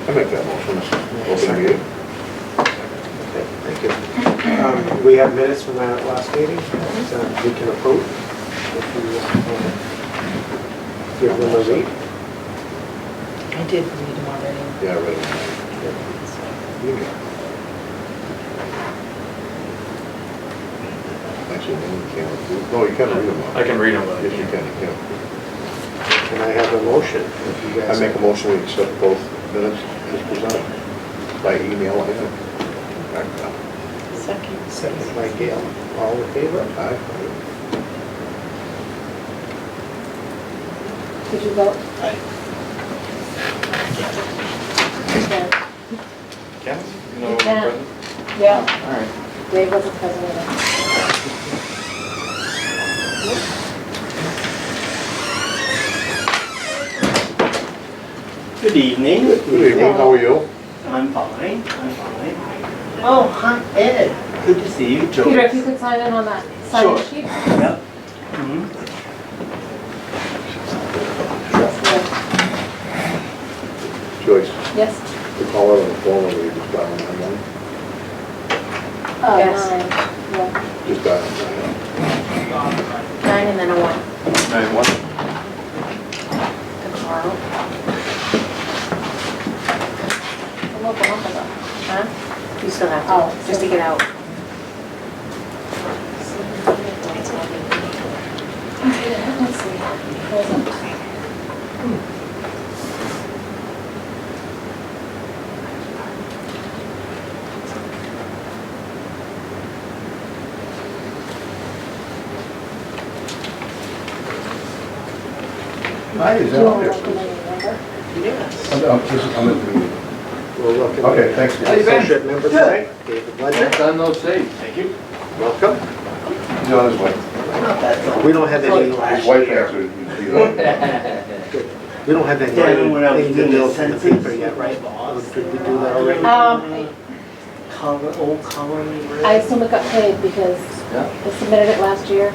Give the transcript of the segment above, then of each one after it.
I make that motion. Open the meeting. Okay, thank you. We have minutes from our last meeting, so we can approve. If you give them a read. I did read them already. Yeah, I read it. You go. Actually, no, you can't approve. No, you can read them all. I can read them, but I Yes, you can't. can, you can. Can I have a motion? If you I guys make a motion we accept both minutes as presented by email and back down. Second. Second by Gail. All in favor? Aye. Did you vote? Aye. Okay. Ken, you know, You can. present? Yeah, All right. Dave wasn't present. Good evening. Good evening, how are you? I'm fine. Oh, hi, Ed. Good to see you. Joyce. Peter, if you could sign in on that sign Sure. sheet. Yep. Mhm. Joyce, Yes. the caller on the phone, or we just dial 911? Yes. 9, yeah, Just dial 911. 9 and then a 1. 9-1. The Carl. I'm open up with that. Huh? You still have to, Oh, just to get out. Let's see. Present. Hi, is Do that you on want to there? look at any number? Yes. I'm at the meeting. We'll look at Okay, the thanks. associate member tonight, David Ledger. Done, no safe. Thank you. Welcome. He's on his way. Not that We don't have any, His wife answered. You see that? we don't have any Yeah, when I was anything doing the bills in the census, paper yet, right? my boss. Did we do that already? Old colony. I assume it got paid because Yeah. I submitted it last year.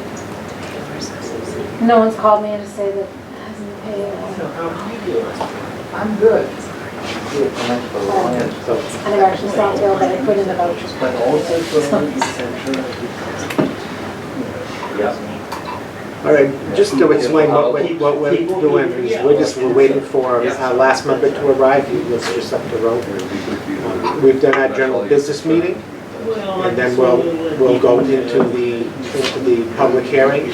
No one's called me in to say that it hasn't been paid. So how are you doing? I'm good. So, I never actually saw the bill, but I put in the vouchers. But also for the center. Yep. all right, just to explain what we're doing, is we're waiting for our last member to arrive. He lives just up the road. We've done our general business meeting, and then we'll go into the public hearing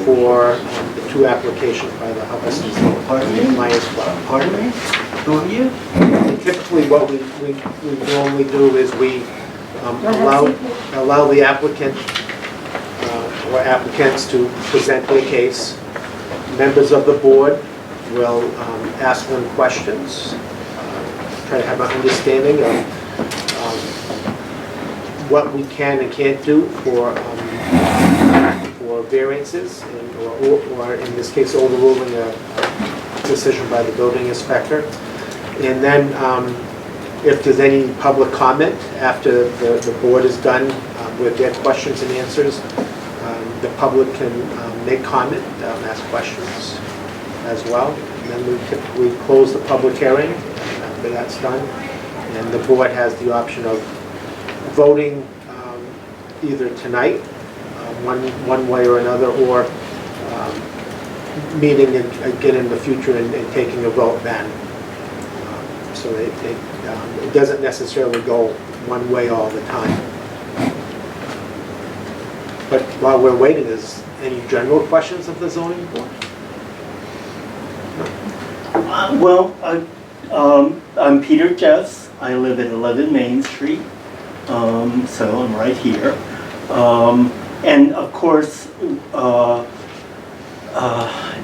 for the two applications by the Hubbardston Pardon me? Lions Club. Pardon me? Who are you? Typically, what we normally do is we allow the applicant or applicants to present their case. Members of the board will ask them questions, try to have an understanding of what we can and can't do for variances, or in this case, overruling a decision by the building inspector. And then, if there's any public comment after the board is done with their questions and answers, the public can make comment, ask questions as well. And then we typically close the public hearing after that's done. And the board has the option of voting either tonight, one way or another, or meeting again in the future and taking a vote then. So it doesn't necessarily go one way all the time. But while we're waiting, is any general questions of the zoning board? I'm Peter Jeffs. I live at 11 Main Street, so I'm right here. And of course,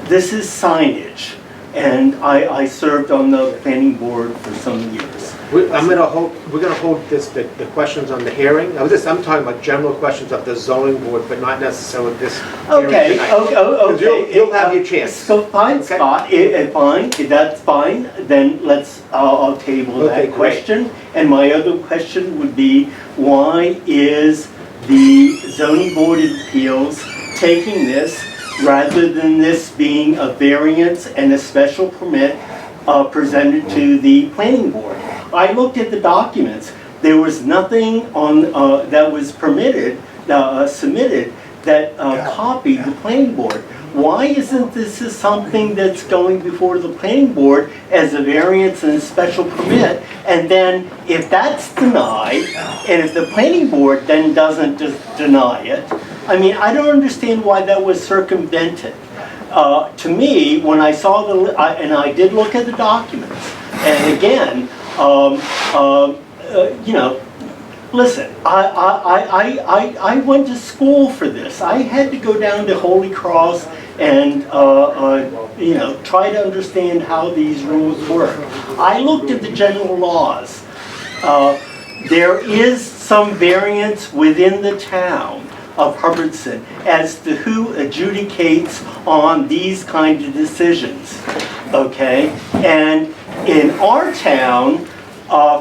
this is signage, and I served on the planning board for some years. We're gonna hold the questions on the hearing. I'm talking about general questions of the zoning board, but not necessarily this hearing Okay, tonight. okay. You'll have your chance. So fine, Okay. Scott, fine, if that's fine, then I'll table Okay, that great. question. And my other question would be, why is the zoning board of appeals taking this rather than this being a variance and a special permit presented to the planning board. I looked at the documents. There was nothing on, that was permitted, submitted that copied the planning board. Why isn't this is something that's going before the planning board as a variance and a special permit? And then if that's denied, and if the planning board then doesn't deny it, I mean, I don't understand why that was circumvented. To me, when I saw and I did look at the documents, and again, you know, listen, I went to school for this. I had to go down to Holy Cross and, you know, try to understand how these rules work. I looked at the general laws. There is some variance within the town of Hubbardston as to who adjudicates on these kinds of decisions, okay? And in our town,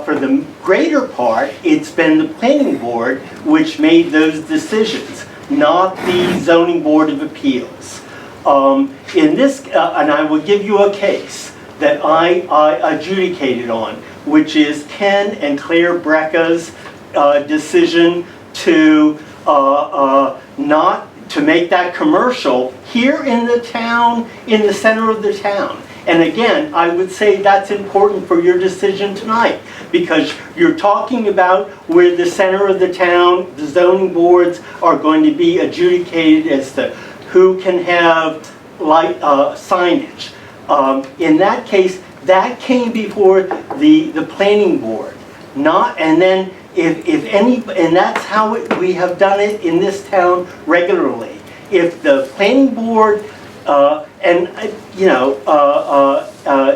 for the greater part, it's been the planning board which made those decisions, not the zoning board of appeals. In this, and I will give you a case that I adjudicated on, which is Ken and Claire Brecka's decision to not to make that commercial here in the town, in the center of the town. And again, I would say that's important for your decision tonight, because you're talking about where the center of the town, the zoning boards are going to be adjudicated as to who can have light signage. In that case, that came before the planning board, not, and then if any, and that's how we have done it in this town regularly. If the planning board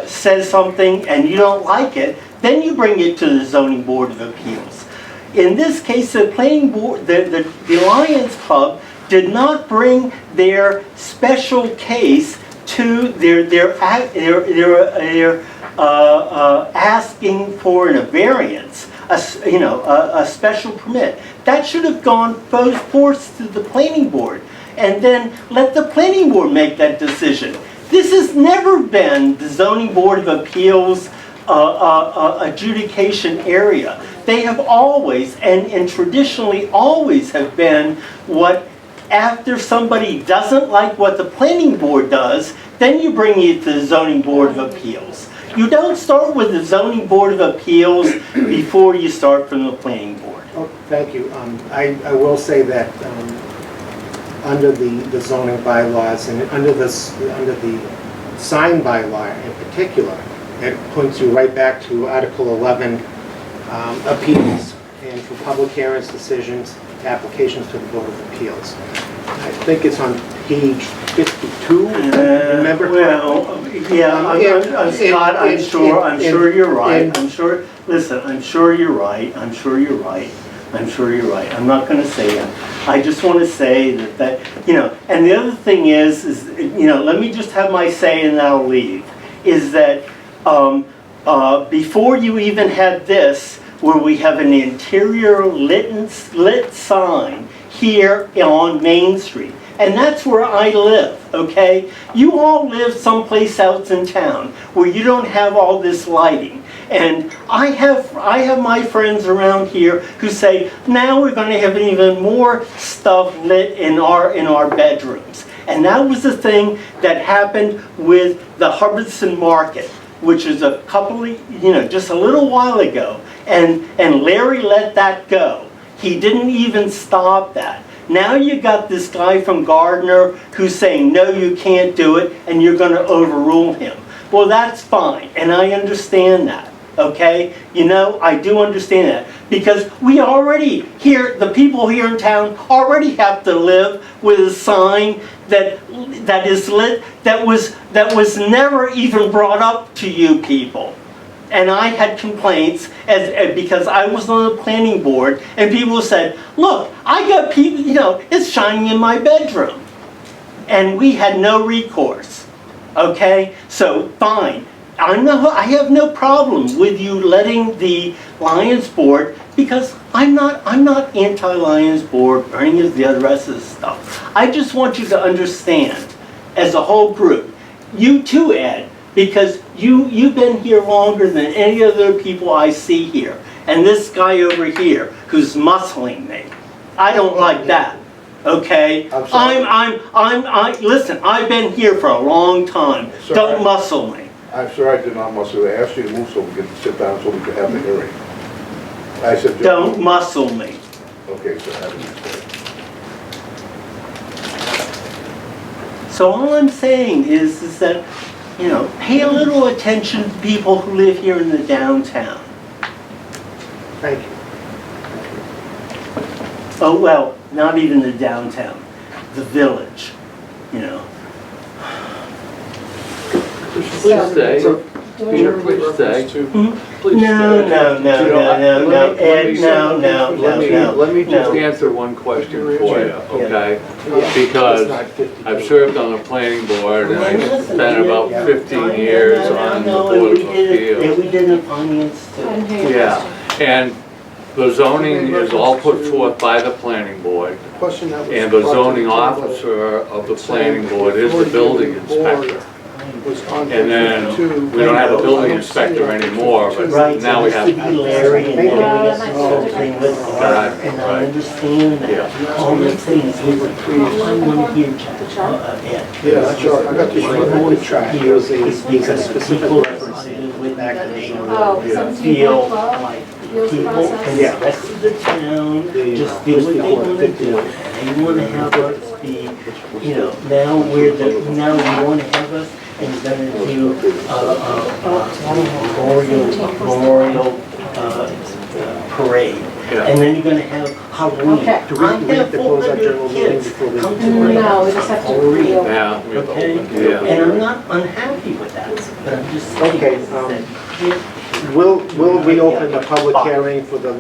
says something and you don't like it, then you bring it to the zoning board of appeals. In this case, the planning board, the Lions Club did not bring their special case to their asking for a variance, a special permit. That should have gone forth to the planning board, and then let the planning board make that decision. This has never been the zoning board of appeals adjudication area. They have always, and traditionally always have been, what after somebody doesn't like what the planning board does, then you bring it to the zoning board of appeals. You don't start with the zoning board of appeals before you start from the planning board. Oh, thank you. I will say that under the zoning bylaws and under the sign bylaw in particular, it points you right back to Article 11, appeals, and for public hearings, decisions, applications to the Board of Appeals. I think it's on page 52, remember? Well, yeah, Scott, I'm sure you're right. Listen, I'm sure you're right. I'm not going to say that. I just want to say that, and the other thing is, let me just have my say and then I'll leave, is that before you even had this, where we have an interior lit sign here on Main Street, and that's where I live, okay? You all live someplace else in town where you don't have all this lighting. And I have my friends around here who say, now we're going to have even more stuff lit in our bedrooms. And that was the thing that happened with the Hubbardston Market, which is a couple of, just a little while ago. And Larry let that go. He didn't even stop that. Now you got this guy from Gardner who's saying, no, you can't do it, and you're going to overrule him. Well, that's fine, and I understand that, okay? I do understand that, because we already here, the people here in town already have to live with a sign that is lit, that was never even brought up to you people. And I had complaints because I was on the planning board, and people said, look, I got people, it's shining in my bedroom. And we had no recourse, okay? So, fine. I have no problem with you letting the Lions Board, because I'm not anti-Lions Board or any of the rest of the stuff. I just want you to understand, as a whole group, you too, Ed, Because you've been here longer than any other people I see here. And this guy over here who's muscling me. I don't like that, okay? I'm sorry. Listen, I've been here for a long time. Sir, Don't muscle me. I'm sorry I did not muscle you. I asked you to move so we could sit down so we could have the hearing. I said, Don't muscle me. Okay, so have it explained. So all I'm saying is that, you know, pay a little attention to people who live here in the downtown. Thank you. Oh, well, not even the downtown, the village, you know. Please stay. Do we- Peter, please stay. Hmm? Please No, stay. no, no, You know, no, no, no, let Ed, me- no, no, Let me, no, let me just no. answer one question for you, okay? Yeah, Because it's not 50 I've days. served on the planning board and I've Listen, spent about yeah. 15 years on the No, Board of and we did it, and Appeals. we did it finance I didn't too. hear your Yeah, question. and the zoning is all put forth by the planning board, Question that was and the brought to zoning table officer of the planning saying board is the before building you board inspector. was on And then 52. we don't have a building I don't see inspector it. anymore, but Right, now we it have. used to be Larry and Thank you. then we Yeah, got my something with Art, Right, and I right. understand that. Yeah. All I'm saying is, I want to hear, Ed. Yeah, sure, I got the What I short want track. to hear is because specific people reference represented with back to me the- Oh, Yeah. 17.12? feel like Appeals people process? and the rest of the town just do what they want to do. And they want to have us be, you know, now we want to have us and we're going to do memorial parade. Yeah. And then you're going to have Halloween. Okay. Do we have to close our general meeting Kids before we? come to my No, we house just have to Halloween. reopen. Yeah, we have to Okay, open, yeah. and I'm not unhappy with that, but I'm just saying Okay, that We'll reopen the public hearing for the.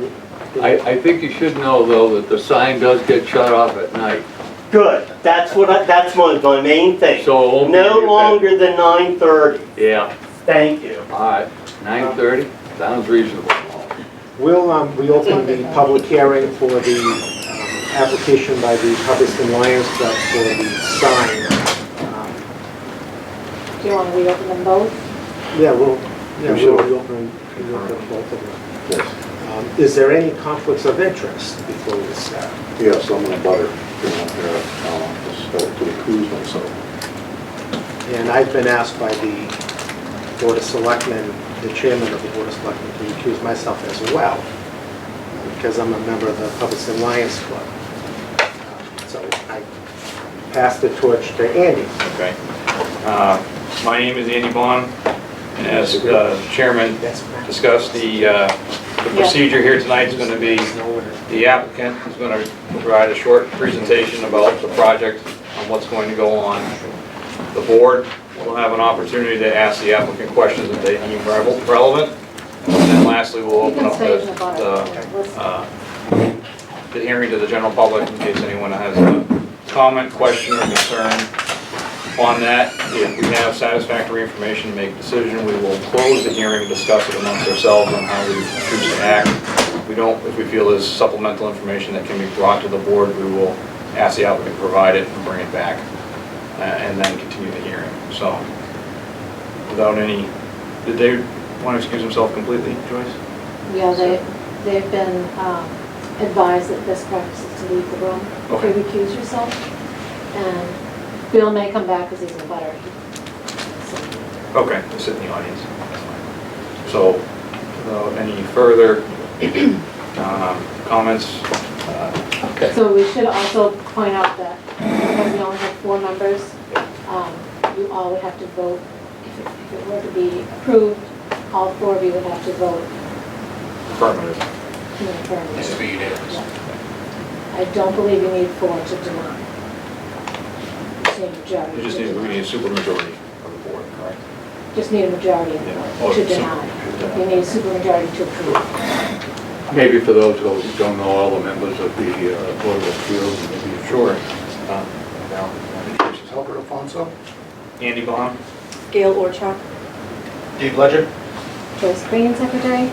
I think you should know, though, that the sign does get shut off at night. good, that's my main thing. So it won't be No any longer than 9:30, Yeah, thank you. all right, 9:30, sounds reasonable. We'll reopen the public hearing for the application by the Hubbardston Lions Club for the sign. Do you want to reopen them both? Yeah, we'll Sure. reopen both of them. Yes. Is there any conflicts of interest before we start? Yes, I'm gonna butter, you know, here, just to recuse myself. And I've been asked by the Board of Selectmen, the chairman of the Board of Selectmen, to recuse myself as well, because I'm a member of the Hubbardston Lions Club. So I pass the torch to Andy. Okay. My name is Andy Vaughn, and as chairman discussed, the procedure here tonight is going to be, the applicant is going to provide a short presentation about the project and what's going to go on. The board will have an opportunity to ask the applicant questions that they deem relevant. And then lastly, we'll You open can up stay in the bottom. the hearing to the general public in case anyone has a comment, question, or concern on that. If we have satisfactory information to make a decision, we will close the hearing and discuss it amongst ourselves on how we choose to act. If we feel there's supplemental information that can be brought to the board, we will ask the applicant to provide it and bring it back, and then continue the hearing. So, without any, did they want to excuse themselves completely, Joyce? Yeah, they've been advised that best practice is to leave the room if Okay. you recuse yourself. And Bill may come back because he's a butter. Okay, we'll sit in the audience. That's fine. So, without any further comments, Okay. So we should also point out that because we only have 4 members, you all would have to vote, if it were to be approved, all 4 of you would have to vote affirmative. in the affirmative. Needs to be unanimous. Yeah. I don't believe you need 4 to deny. You just need a majority. You just need, we need a supermajority of the board, correct? Just need a majority of the Yeah. vote to Oh, deny. You need a supermajority to approve. Maybe for those who don't know all the members of the Board of Appeals, maybe. Sure. Now, introduce yourself, Albert Alfonso. Andy Baum? Gail Orchak. Dave Ledger. Joyce Green, secretary.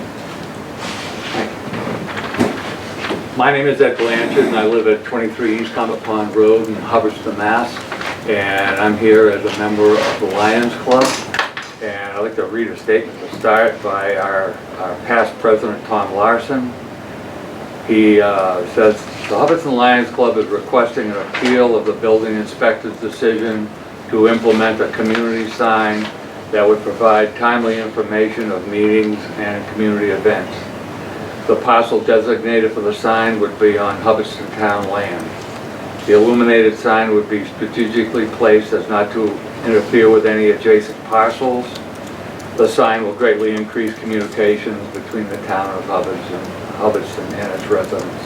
My name is Ed Blanchard, and I live at 23 East Comet Pond Road in Hubbardston, Mass. And I'm here as a member of the Lions Club. And like to read a statement to start by our past president, Tom Larson. He says, "The Hubbardston Lions Club is requesting an appeal of the building inspector's decision to implement a community sign that would provide timely information of meetings and community events. The parcel designated for the sign would be on Hubbardston Town land. The illuminated sign would be strategically placed as not to interfere with any adjacent parcels. The sign will greatly increase communications between the town of Hubbardston and its residents.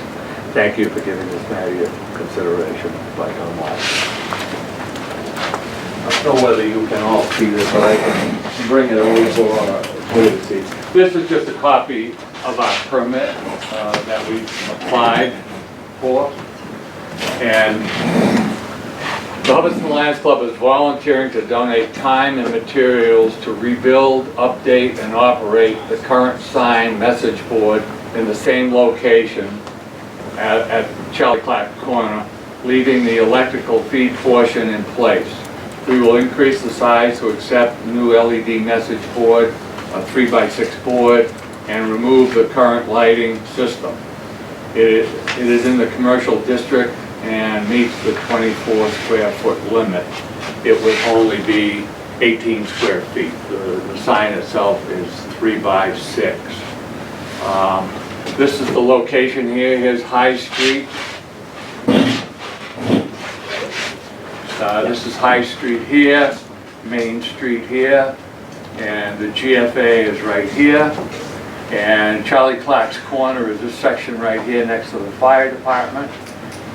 Thank you for giving this matter your consideration," by Tom Larson. I don't know whether you can all see this, but I can bring it over for you to see. This is just a copy of our permit that we applied for. And the Hubbardston Lions Club is volunteering to donate time and materials to rebuild, update, and operate the current sign message board in the same location at Charlie Clark Corner, leaving the electrical feed portion in place. We will increase the size to accept new LED message board, a 3x6 board, and remove the current lighting system. It is in the commercial district and meets the 24 square foot limit. It would only be 18 square feet. The sign itself is 3x6. This is the location here. Here's High Street. This is High Street here, Main Street here, and the GFA is right here. And Charlie Clark's Corner is this section right here next to the fire department.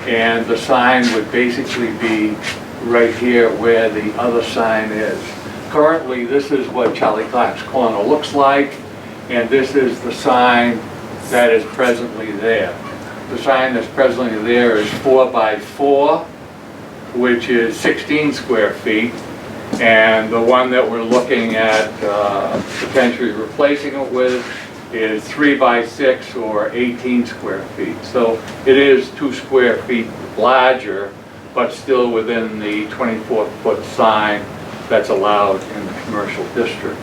And the sign would basically be right here where the other sign is. Currently, this is what Charlie Clark's Corner looks like, and this is the sign that is presently there. The sign that's presently there is 4x4, which is 16 square feet, and the one that we're looking at potentially replacing it with is 3x6 or 18 square feet. So it is 2 square feet larger, but still within the 24-foot sign that's allowed in the commercial district.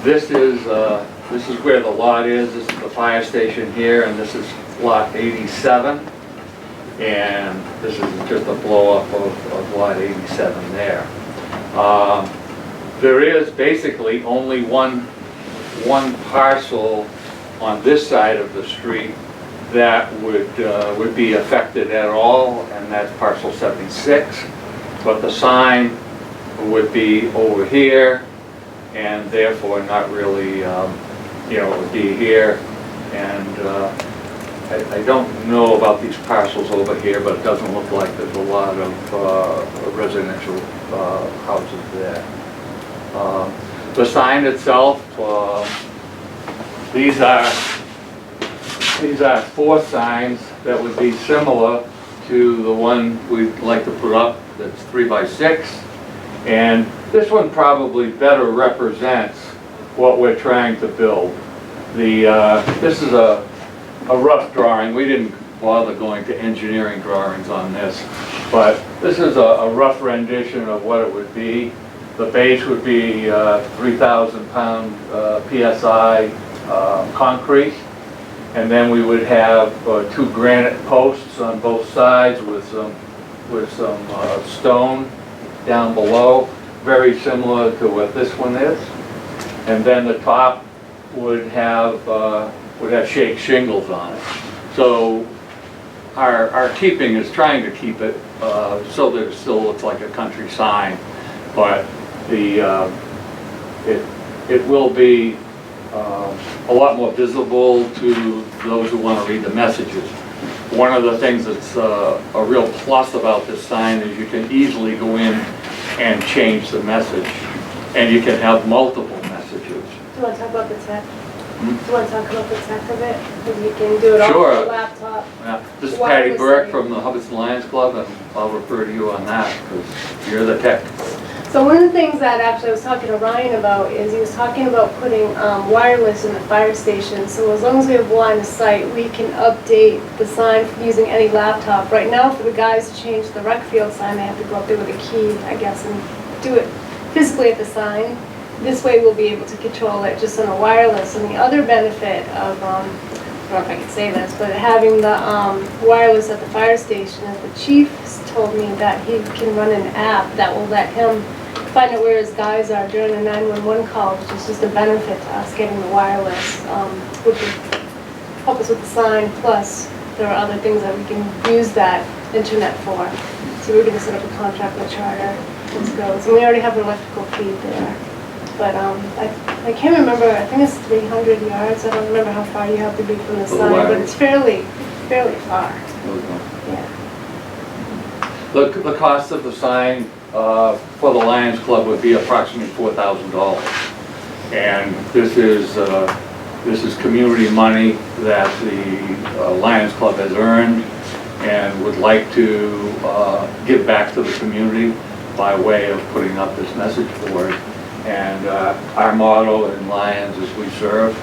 This is where the lot is. This is the fire station here, and this is lot 87. And this is just a blow-up of lot 87 there. There is basically only one parcel on this side of the street that would be affected at all, and that's parcel 76. But the sign would be over here, and therefore not really, it would be here. And I don't know about these parcels over here, but it doesn't look like there's a lot of residential houses there. The sign itself, these are 4 signs that would be similar to the one we'd like to put up that's 3x6. And this one probably better represents what we're trying to build. This is a rough drawing. We didn't bother going to engineering drawings on this, but this is a rough rendition of what it would be. The base would be 3,000 pound PSI concrete, and then we would have 2 granite posts on both sides with some stone down below, very similar to what this one is. And then the top would have shake shingles on it. So our keeping is trying to keep it so that it still looks like a country sign, but it will be a lot more visible to those who want to read the messages. One of the things that's a real plus about this sign is you can easily go in and change the message, and you can have multiple messages. Do you want to talk about the tech? Hmm? Do you want to talk about the tech of it? Because you can do it on Sure. your laptop. Yeah. This is What Patty was Burke it? from the Hubbardston Lions Club, and I'll refer to you on that because you're the tech. So one of the things that actually I was talking to Ryan about is he was talking about putting wireless in the fire station. So as long as we have line of sight, we can update the sign using any laptop. Right now, for the guys to change the rec field sign, they have to go up there with a key, I guess, and do it physically at the sign. This way we'll be able to control it just on a wireless. And the other benefit of, I don't know if I can say this, but having the wireless at the fire station is the chief told me that he can run an app that will let him find out where his guys are during a 911 call, which is just a benefit to us getting the wireless, which would help us with the sign, plus there are other things that we can use that internet for. So we're gonna set up a contract with Charter, this goes, and we already have an electrical feed there. But I can't remember, I think it's 300 yards, I don't remember how far you have to be from the For the sign, but wire. it's fairly far, yeah. The cost of the sign for the Lions Club would be approximately $4,000. And this is community money that the Lions Club has earned and would like to give back to the community by way of putting up this message board. And our motto in Lions is "We serve,"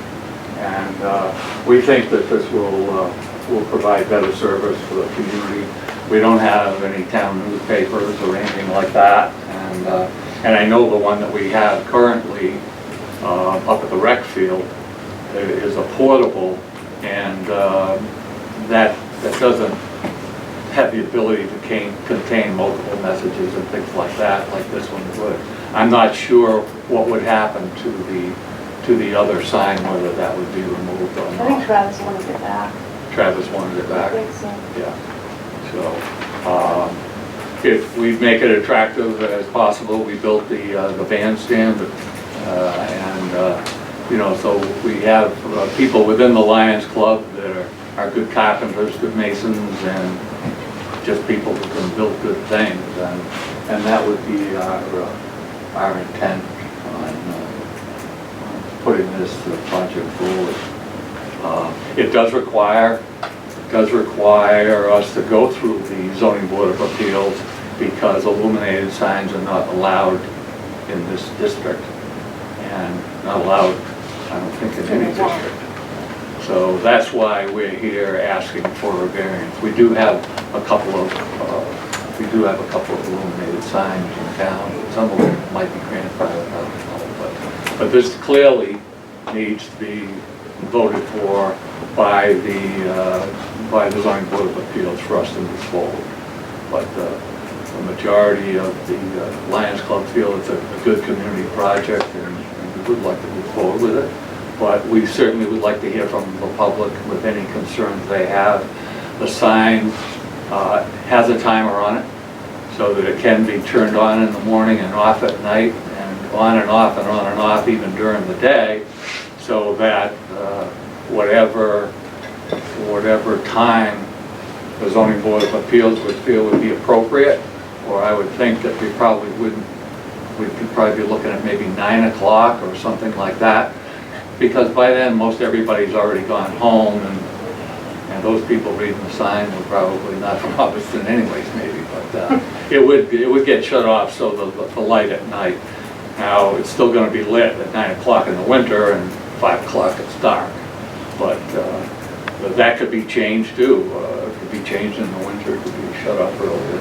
and we think that this will provide better service for the community. We don't have any town newspapers or anything like that, and I know the one that we have currently up at the rec field is a portable, and that doesn't have the ability to contain multiple messages and things like that, like this one would. I'm not sure what would happen to the other sign, whether that would be removed or I think not. Travis wanted it back. Travis wanted it I back. think so. Yeah, so, if we make it attractive as possible, we built the bandstand, and, you know, so we have people within the Lions Club that are good carpenters, good masons, and just people who can build good things, and that would be our intent on putting this project forward. It does require us to go through the zoning board of appeals because illuminated signs are not allowed in this district and not allowed, I don't think, in any district. So that's why we're here asking for a variance. We do have a couple of illuminated signs in town. Some of them might be grandfathered, I don't know, but this clearly needs to be voted for by the zoning board of appeals for us to move forward. But the majority of the Lions Club feel it's a good community project, and we would like to move forward with it. But we certainly would like to hear from the public with any concerns they have. The sign has a timer on it so that it can be turned on in the morning and off at night, and on and off and on and off even during the day, so that whatever time the zoning board of appeals would feel would be appropriate, or I would think that we'd probably be looking at maybe 9 o'clock or something like that, because by then most everybody's already gone home, and those people reading the sign were probably not from Hubbardston anyways, maybe, but it would get shut off, so the light at night. Now, it's still going to be lit at 9 o'clock in the winter, and 5 o'clock it's dark, but that could be changed too. It could be changed in the winter, it could be shut off earlier,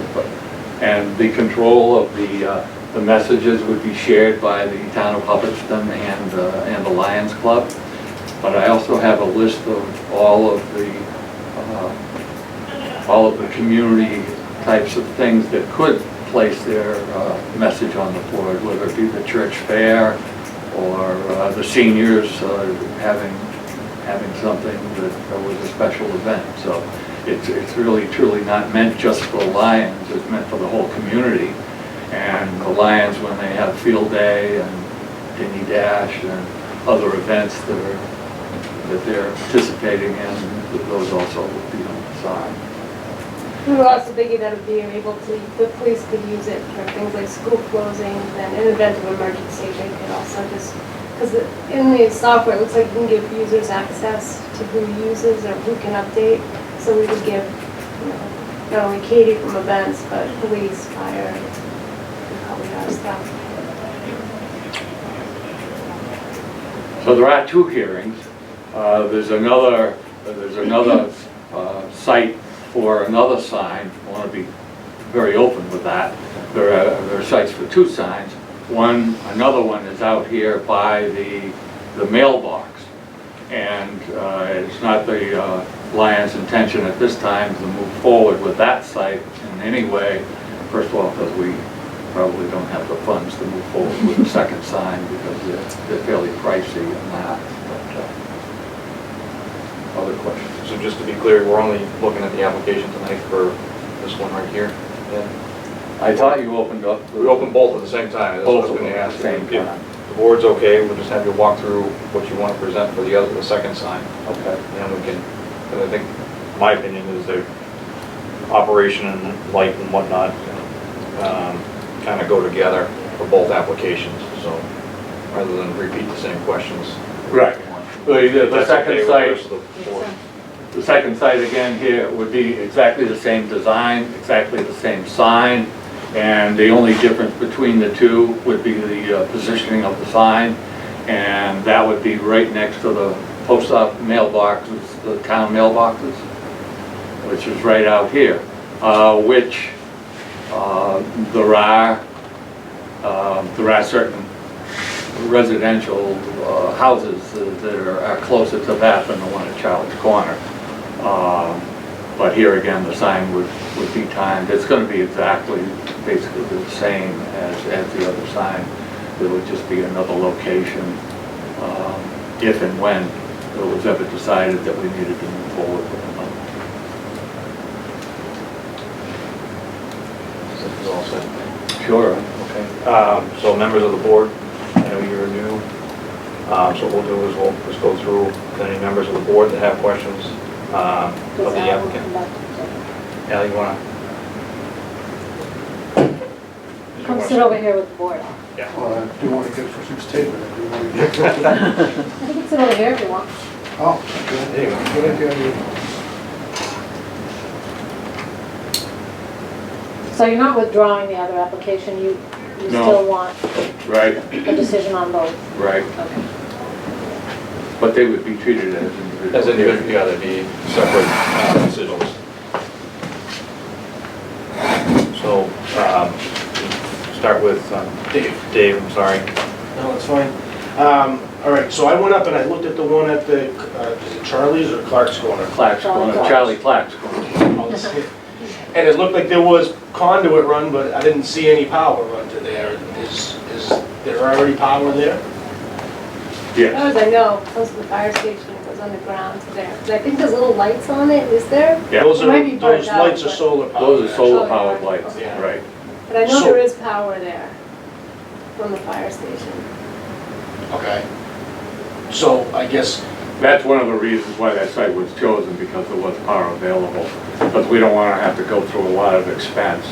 and the control of the messages would be shared by the town of Hubbardston and the Lions Club. But I also have a list of all of the community types of things that could place their message on the board, whether it be the church fair or the seniors having something that was a special event. So it's really truly not meant just for the Lions, it's meant for the whole community. And the Lions, when they have field day and Dinny Dash and other events that they're participating in, those also would be on the side. We were also thinking that would be able to, the police could use it for things like school closings, and in event of emergency, they could also just, because in the software, it looks like you can give users access to who uses or who can update. So we would give, not only Katie from events, but police, fire, probably our stuff. So there are 2 hearings. There's another site for another sign. I want to be very open with that. There are sites for 2 signs. Another one is out here by the mailbox. And it's not the Lions' intention at this time to move forward with that site in any way. First of all, because we probably don't have the funds to move forward with the second sign because they're fairly pricey and that. But, other questions? So just to be clear, we're only looking at the application tonight for this one right here? Yeah. I thought you opened up. We opened both at the same time. That's what I Both was of them gonna at ask. the same If time. the board's okay, we'll just have you walk through what you want to present for the second sign. Okay. And we can, because I think, my opinion is the operation and light and whatnot kind of go together for both applications, so rather than repeat the same questions. Right. The That's second okay with site. the rest of the board. The second site again here would be exactly the same design, exactly the same sign, and the only difference between the two would be the positioning of the sign, and that would be right next to the post office mailboxes, the town mailboxes, which is right out here, which there are certain residential houses that are closer to that than the one at Charlie's Corner. But here again, the sign would be timed. It's going to be exactly, basically the same as the other sign. There would just be another location if and when it was ever decided that we needed to move forward with another. This is all set. Sure. Okay. So members of the board, I know you're new. So what we'll do is we'll just go through any members of the board that have questions of the applicant. Al, you wanna? Come sit over here with the board. Yeah. Well, I do want to get for some statement. I do want to get. You can sit over here if you want. Oh, okay. There you go. Good idea. So you're not withdrawing the other application, you No. still want Right, a decision on both? right. Okay. But they would be treated as individuals. As individual, yeah, they'd be separate decisions. So, start with Dave. Dave, I'm sorry. No, that's fine. All right, so I went up and I looked at the one at the, is it Charlie's or Clark's Corner? Clack's Corner, Charlie Clack's Corner. And it looked like there was conduit run, but I didn't see any power run to there. Is there already power there? As Yes, far as I know, close to the fire station, it goes underground to there. 'Cause I think there's little lights on it, is there? yeah. Those It might be burnt those out, lights are but- solar powered. Those are solar Oh, powered yeah. lights, Yeah. right. But I know So- there is power there from the fire station. Okay. So I guess, That's one of the reasons why that site was chosen, because there was power available. But we don't want to have to go through a lot of expense.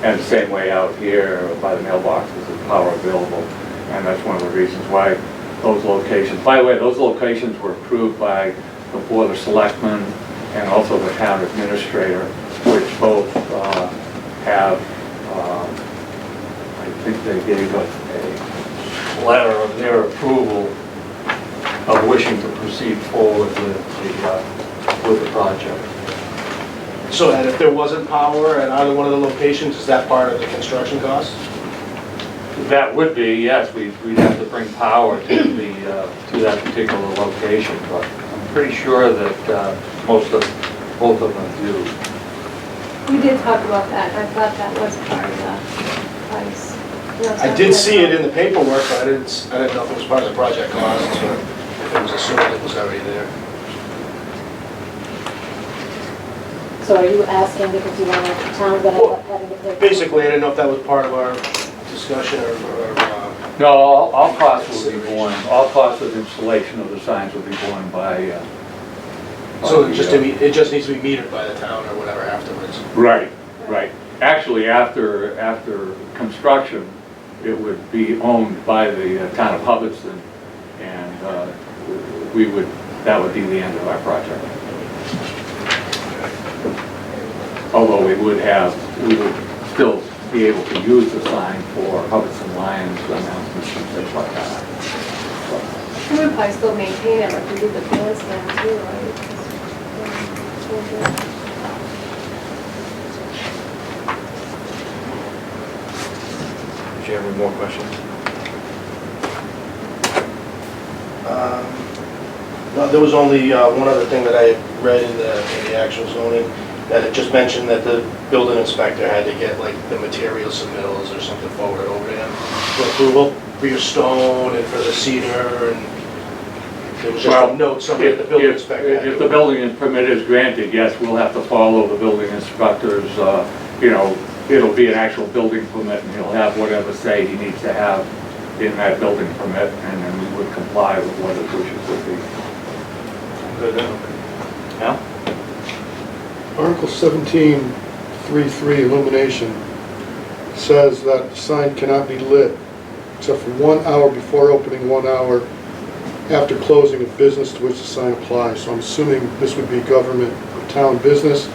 And the same way out here by the mailboxes, there's power available. And that's one of the reasons why those locations, by the way, those locations were approved by the Board of Selectmen and also the town administrator, which both have, I think they gave us a letter of their approval of wishing to proceed forward with the project. so that if there wasn't power at either one of the locations, is that part of the construction cost? That would be, yes, we'd have to bring power to that particular location, but I'm pretty sure that both of them do. We did talk about that, I thought that was part of the price. I did see it in the paperwork, but I didn't know if it was part of the project cost or if it was assumed it was already there. So are you asking because you want the town gonna end up having to pay? Basically, I didn't know if that was part of our discussion or No, all costs will be borne, all costs of installation of the signs will be borne by... so by it just needs to be metered by the town or whatever afterwards. Right, right. Actually, after construction, it would be owned by the town of Hubbardston, and that would be the end of our project. Although we would still be able to use the sign for Hubbardston Lions announcements and things like that. We would probably still maintain it like we did the bandstand too, right? Do you have any more questions? No, there was only one other thing that I had read in the actual zoning, that it just mentioned that the building inspector had to get like the material submittals or something forwarded over to him for approval, for your stone and for the cedar, and there was just a note somewhere that the building inspector had to. If the building permit is granted, yes, we'll have to follow the building inspector's, it'll be an actual building permit, and he'll have whatever say he needs to have in that building permit, and then we would comply with what his wishes would be. Good, Yeah? Article 17.3.3 illumination says that the sign cannot be lit except for 1 hour before opening, 1 hour after closing of business to which the sign applies. So I'm assuming this would be government or town business.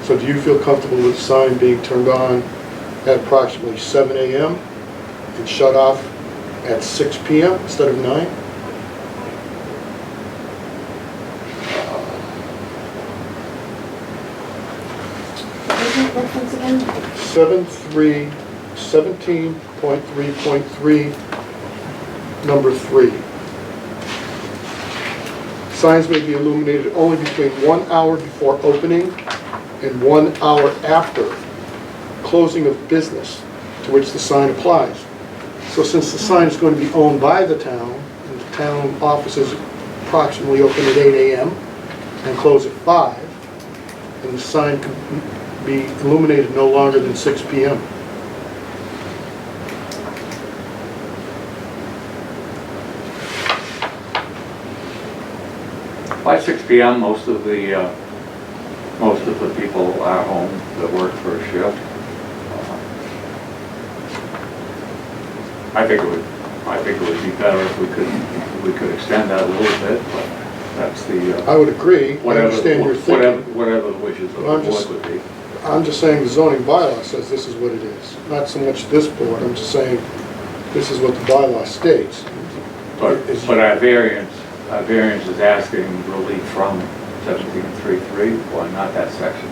So do you feel comfortable with the sign being turned on at approximately 7 a.m. and shut off at 6 p.m. instead of 9? Reference again? 17.3.3, number 3. Signs may be illuminated only between 1 hour before opening and 1 hour after closing of business to which the sign applies. So since the sign is going to be owned by the town, and the town offices approximately open at 8 a.m. and close at 5, and the sign can be illuminated no longer than 6 p.m. By 6 p.m., most of the people are home that work for a shift. I think it would be better if we could extend that a little bit, but that's the, I would agree. I whatever, understand your thinking. whatever the wishes of the I'm board just- would be. I'm just saying the zoning bylaw says this is what it is. Not so much this board, I'm just saying this is what the bylaw states. But our variance is asking relief from 17.3.3, or not that section.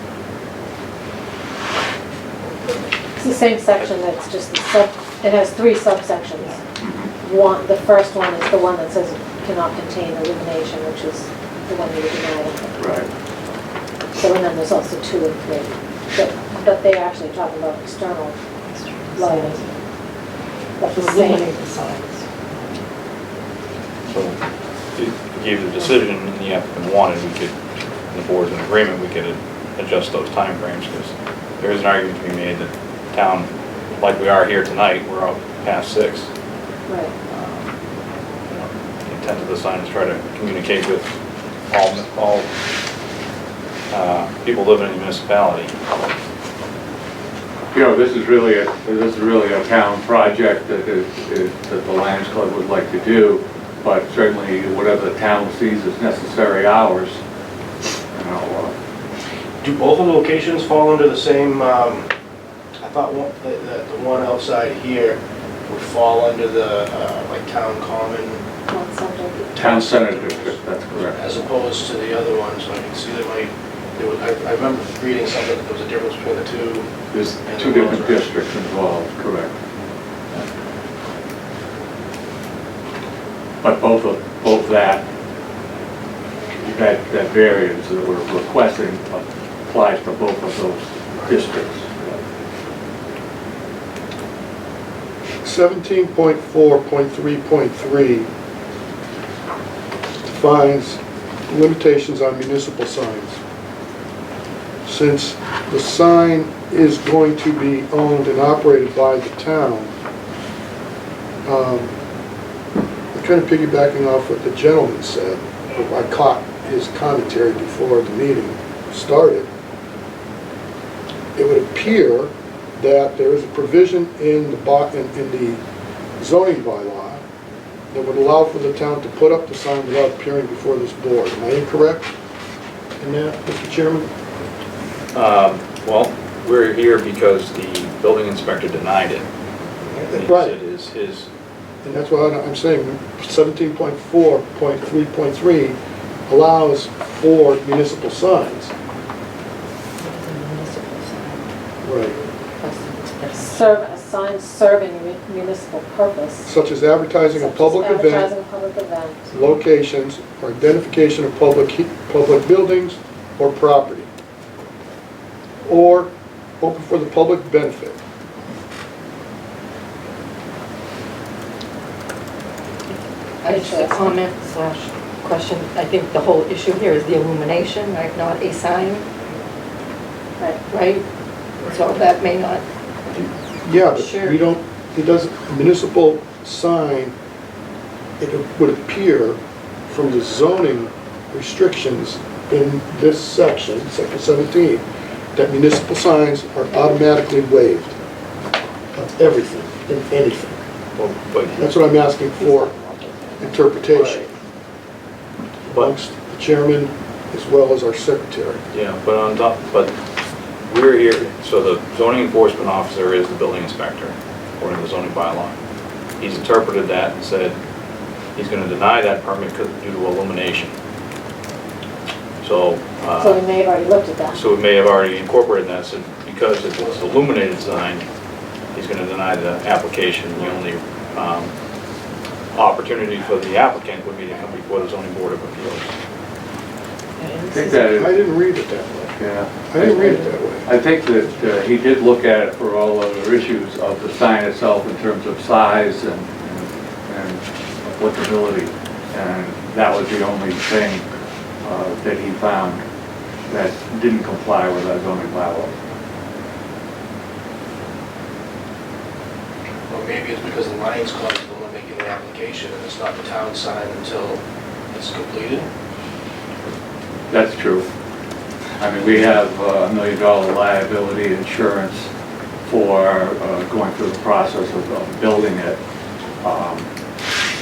It's the same section, that's just the sub, it has 3 subsections. One, the first one is the one that says cannot contain illumination, which is the one you denied. Right. So, and then there's also 2 and 3. But they actually talk about external lighting. But the same. Eliminate the signs. So if you gave the decision and the applicant wanted, we could, the board's in agreement, we could adjust those timeframes, because there is an argument to be made that town, like we are here tonight, we're out past 6. Right. The intent of the sign is try to communicate with all people living in the municipality. This is really a town project that that the Lions Club would like to do, but certainly whatever the town sees as necessary hours, Do both of the locations fall under the same, I thought the one outside here would fall under the, like, town common, One subject. Town Center District, that's correct. as opposed to the other one, so I can see that I remember reading something that there was a difference between the two. There's 2 different districts involved, correct. But both that variance that we're requesting applies to both of those districts. 17.4.3.3 defines limitations on municipal signs. Since the sign is going to be owned and operated by the town, I'm kind of piggybacking off what the gentleman said, or I caught his commentary before the meeting started. It would appear that there is a provision in the zoning bylaw that would allow for the town to put up the sign without appearing before this board. Am I incorrect in that, Mr. Chairman? Well, we're here because the building inspector denied it. He Right. said his, And that's why I'm saying 17.4.3.3 allows for municipal signs. It's a municipal sign. Right. Serve a signs serving a municipal purpose. such as advertising a such as public event, Advertising a public event. locations, or identification of public buildings or property, or open for the public benefit. Just a comment slash question. I think the whole issue here is the illumination, right, not a sign, Right. right? So that may not, Yeah, but Sure. we don't, it doesn't, municipal sign, it would appear from the zoning restrictions in this section, section 17, that municipal signs are automatically waived of everything and anything. Well, but That's what I'm asking for interpretation amongst the chairman as well as our secretary. Yeah, but on top, but we're here, so the zoning enforcement officer is the building inspector, according to the zoning bylaw. He's interpreted that and said he's gonna deny that permit due to illumination. So, So we may have already looked at that. so we may have already incorporated that, so because it's illuminated sign, he's gonna deny the application. The only opportunity for the applicant would be to come before the zoning board of appeals. I think that I is, didn't read it that way. yeah. I didn't read it that way. I think that he did look at it for all other issues of the sign itself in terms of size and applicability. And that was the only thing that he found that didn't comply with our zoning bylaw. Or maybe it's because the Lions Club is the one making the application and it's not the town sign until it's completed. That's true. I mean, we have $1 million liability insurance for going through the process of building it.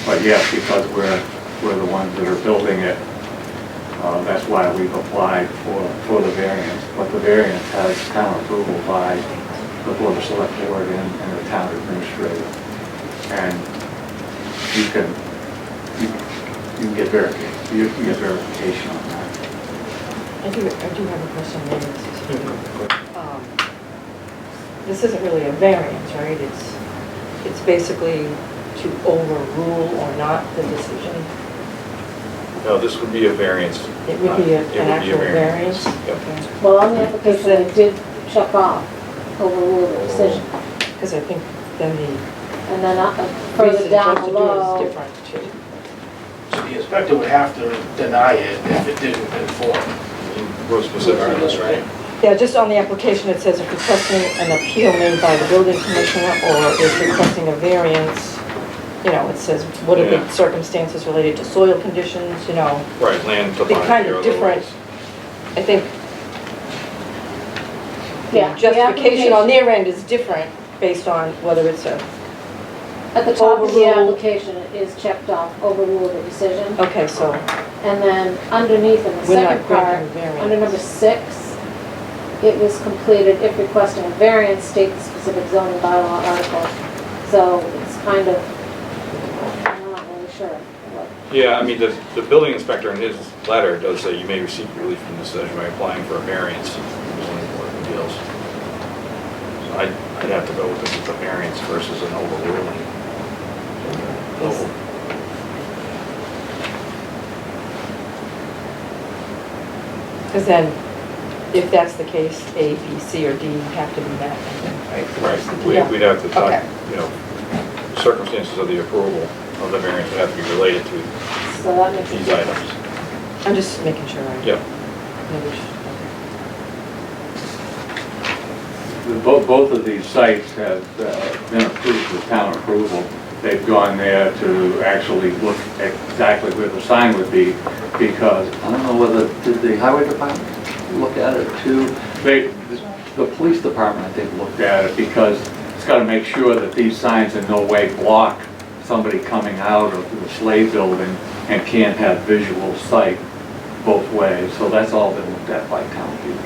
But yes, because we're the ones that are building it, that's why we've applied for the variance. But the variance has town approval by the Board of Select Board and the town administrator. And you can get verification on that. I do have a question, maybe it's just, this isn't really a variance, right? It's basically to overrule or not the decision. No, this would be a variance. It would be It an would be a actual variance? Yep. Okay. Well, on the application, they did check off overrule the decision. Because I think then the And then further reason down what to do below, is different too. So the inspector would have to deny it if it didn't conform. Real specific. Regardless, right? Yeah, just on the application, it says if requesting an appeal made by the building commissioner or if requesting a variance, you know, it says what are Yeah. the circumstances related to soil conditions, you know. Right, land Be topography. kind or of different. otherwise. I think yeah, the the justification on application, their end is different based on whether it's a, at the top of the overrule. application, it is checked off, overrule the decision. okay, so And then underneath in the we're second not part, granting variance. under number 6, it was completed if requesting a variance, state the specific zoning bylaw article. So it's kind of, I'm not really sure what. Yeah, I mean, the building inspector in his letter does say you may receive relief from the decision by applying for a variance from the zoning board of appeals. So I'd have to go with this as a variance versus an overruling. Yes. Because then, if that's the case, A, B, C, or D have to be met, right? Right, Yeah. we'd have to talk, Okay. you know, circumstances of the approval of the variance would have to be related to So that makes these it. items. I'm just making sure I. Yep. Maybe should- Both of these sites have been approved with town approval. They've gone there to actually look at exactly where the sign would be, because, I don't know whether, did the highway department look at it too? The police department, I think, looked at it, because it's got to make sure that these signs in no way block somebody coming out of the Slade building and can't have visual sight both ways. So that's all been looked at by town people.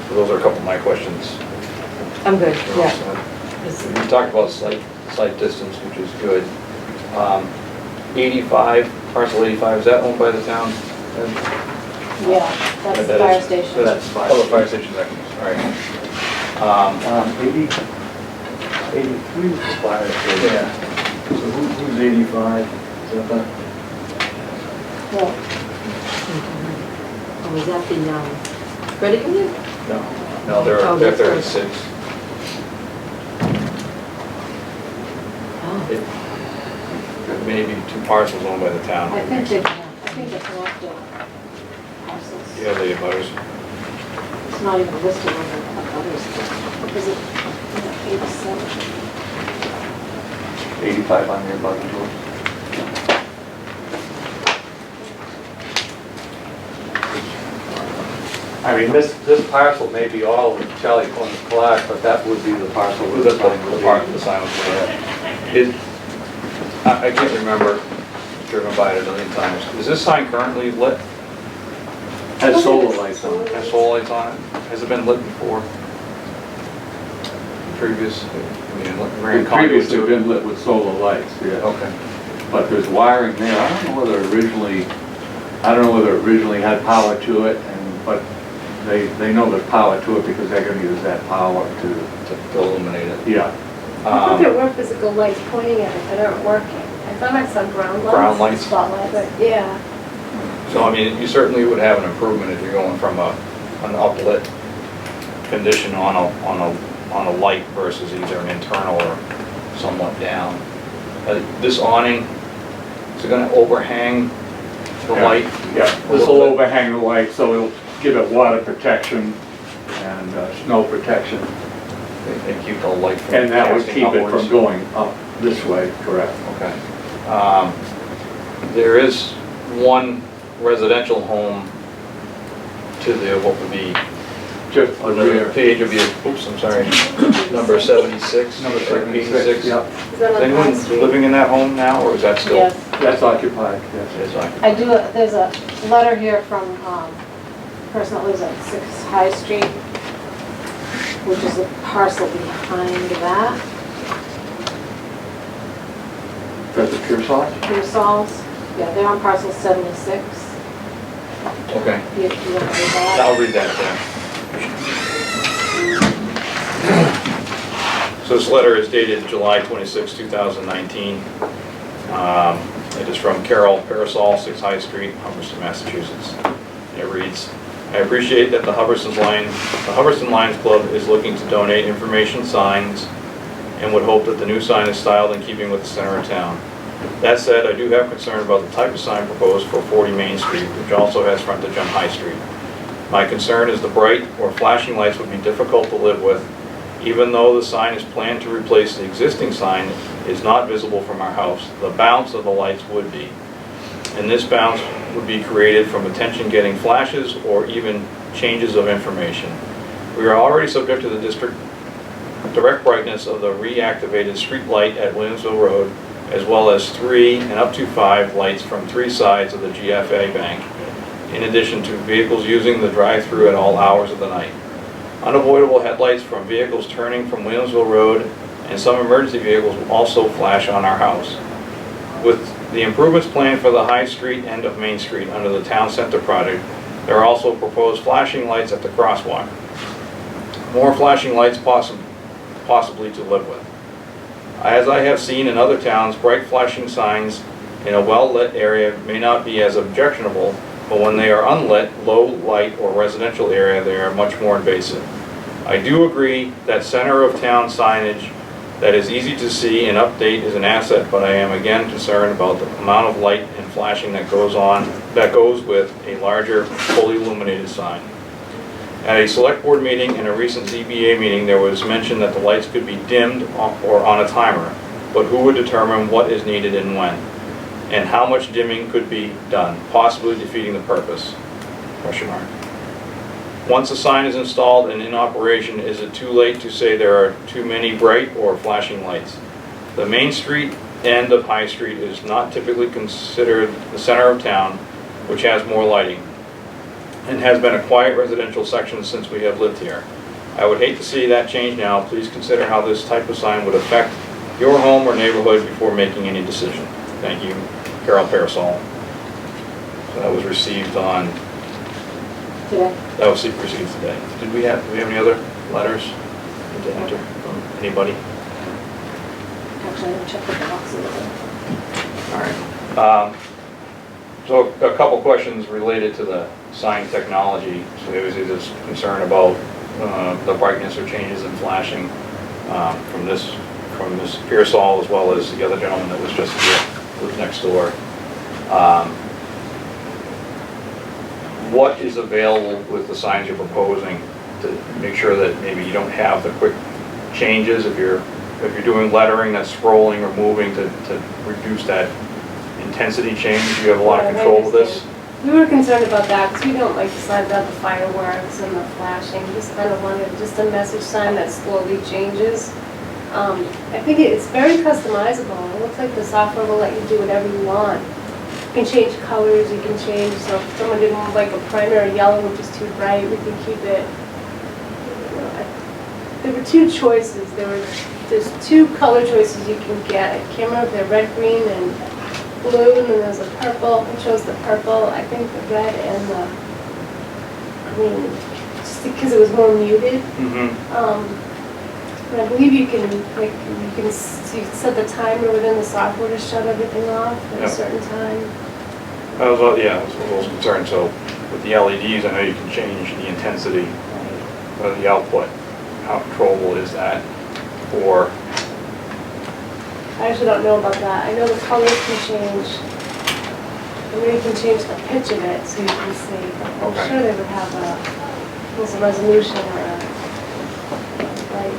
So those are a couple of my questions. I'm good, yeah. We talked about site distance, which is good. 85, parcel 85, is that owned by the town? Yeah, that's the That fire is- station. That's, oh, the fire station, all right. 83 was the fire station. Yeah. So who's 85? Is that the? Well, Oh, is that the, credit union? No, they're Oh, that's right. 36. Oh, There may be two parcels owned by the town. I think they're connected parcels. Yeah, the butters. It's not even listed on the others. Is it 87? 85 on your budget list. I mean, this parcel may be all of Charlie Corners Clark, but that would be the parcel with the sign. The part of the sign was there. I can't remember, driven by it a million times. Is this sign currently lit? Has solar lights on it. Has solar lights on it? Has it been lit before? Previous, I mean, ran It conduit previously to it? been lit with solar lights, yeah. Okay. But there's wiring there. I don't know whether originally had power to it, but they know there's power to it because they're gonna use that power to, To illuminate it. yeah. I thought there were physical lights pointing at it that aren't working. I thought I saw ground lights. Ground lights. Spotlights. But, yeah. So, I mean, you certainly would have an improvement if you're going from an uplit condition on a light versus either an internal or somewhat down. This awning, is it gonna overhang the light? Yeah, this will overhang the light, so it'll give it water protection and snow protection. And keep the light from And that would casting keep it upwards? from going up this way, correct? Okay. There is one residential home to the, what would be, Just the another rear. page of your, oops, I'm sorry, number 76. Number 76, 86. yep. Is that Is on anyone Pine Street? living in that home now, or is that still? Yes. That's occupied, yes. It's occupied? I do, there's a letter here from a person that lives at 6 High Street, which is the parcel behind that, That's the pure sauce? Pearsall's. Yeah, they're on parcel 76. Okay, You want to read that? I'll read that then. So this letter is dated July 26, 2019. It is from Carol Parasol, 6 High Street, Hubbardston, Massachusetts. It reads, I appreciate that the Hubbardston Lions Club is looking to donate information signs and would hope that the new sign is styled in keeping with the center of town. That said, I do have concern about the type of sign proposed for 40 Main Street, which also has frontage on High Street. My concern is the bright or flashing lights would be difficult to live with. Even though the sign is planned to replace the existing sign, is not visible from our house. The bounce of the lights would be. And this bounce would be created from attention-getting flashes or even changes of information. We are already subject to the direct brightness of the reactivated street light at Williamsville Road, as well as 3 and up to 5 lights from 3 sides of the GFA bank, in addition to vehicles using the drive-through at all hours of the night. Unavoidable headlights from vehicles turning from Williamsville Road and some emergency vehicles will also flash on our house. With the improvements planned for the High Street end of Main Street under the Town Center project, there are also proposed flashing lights at the crosswalk. More flashing lights possibly to live with. As I have seen in other towns, bright flashing signs in a well-lit area may not be as objectionable, but when they are unlit, low light or residential area, they are much more invasive. I do agree that center of town signage that is easy to see and update is an asset, but I am again concerned about the amount of light and flashing that goes with a larger, fully illuminated sign. At a select board meeting and a recent ZBA meeting, there was mention that the lights could be dimmed or on a timer, but who would determine what is needed and when? And how much dimming could be done, possibly defeating the purpose? Question mark. Once a sign is installed and in operation, is it too late to say there are too many bright or flashing lights? The Main Street end of High Street is not typically considered the center of town, which has more lighting, and has been a quiet residential section since we have lived here. I would hate to see that change now. Please consider how this type of sign would affect your home or neighborhood before making any decision. Thank you, Carol Parasol. So that was received on, Today. that was received today. Do we have any other letters? question to enter from anybody? Actually, I didn't check the boxes. All right. So a couple questions related to the sign technology. So there was this concern about the brightness or changes in flashing from Ms. Pearsall as well as the other gentleman that was just here, who was next door. What is available with the signs you're proposing to make sure that maybe you don't have the quick changes if you're doing lettering that's scrolling or moving to reduce that intensity change? Do you have a lot of Yeah, I control with this? understand. We were concerned about that because we don't like the signs about the fireworks and the flashing. We just kind of wanted just a message sign that slowly changes. I think it's very customizable. It looks like the software will let you do whatever you want. You can change colors, you can change, so if someone didn't like a primary yellow, which is too bright, we can keep it. There were two choices. There's two color choices you can get. I can't remember if they're red, green, and blue, and then there's a purple. It shows the purple, I think the red and the green, just because it was more muted. And I believe you can set the timer within the software to shut everything off at Yep. a certain time. I was a little concerned. So with the LEDs, I know you can change the intensity of the output. How controllable is that? Or, I actually don't know about that. I know the colors can change. I mean, you can change the pitch of it so you can see. I'm Okay. sure they would have a resolution or a, like,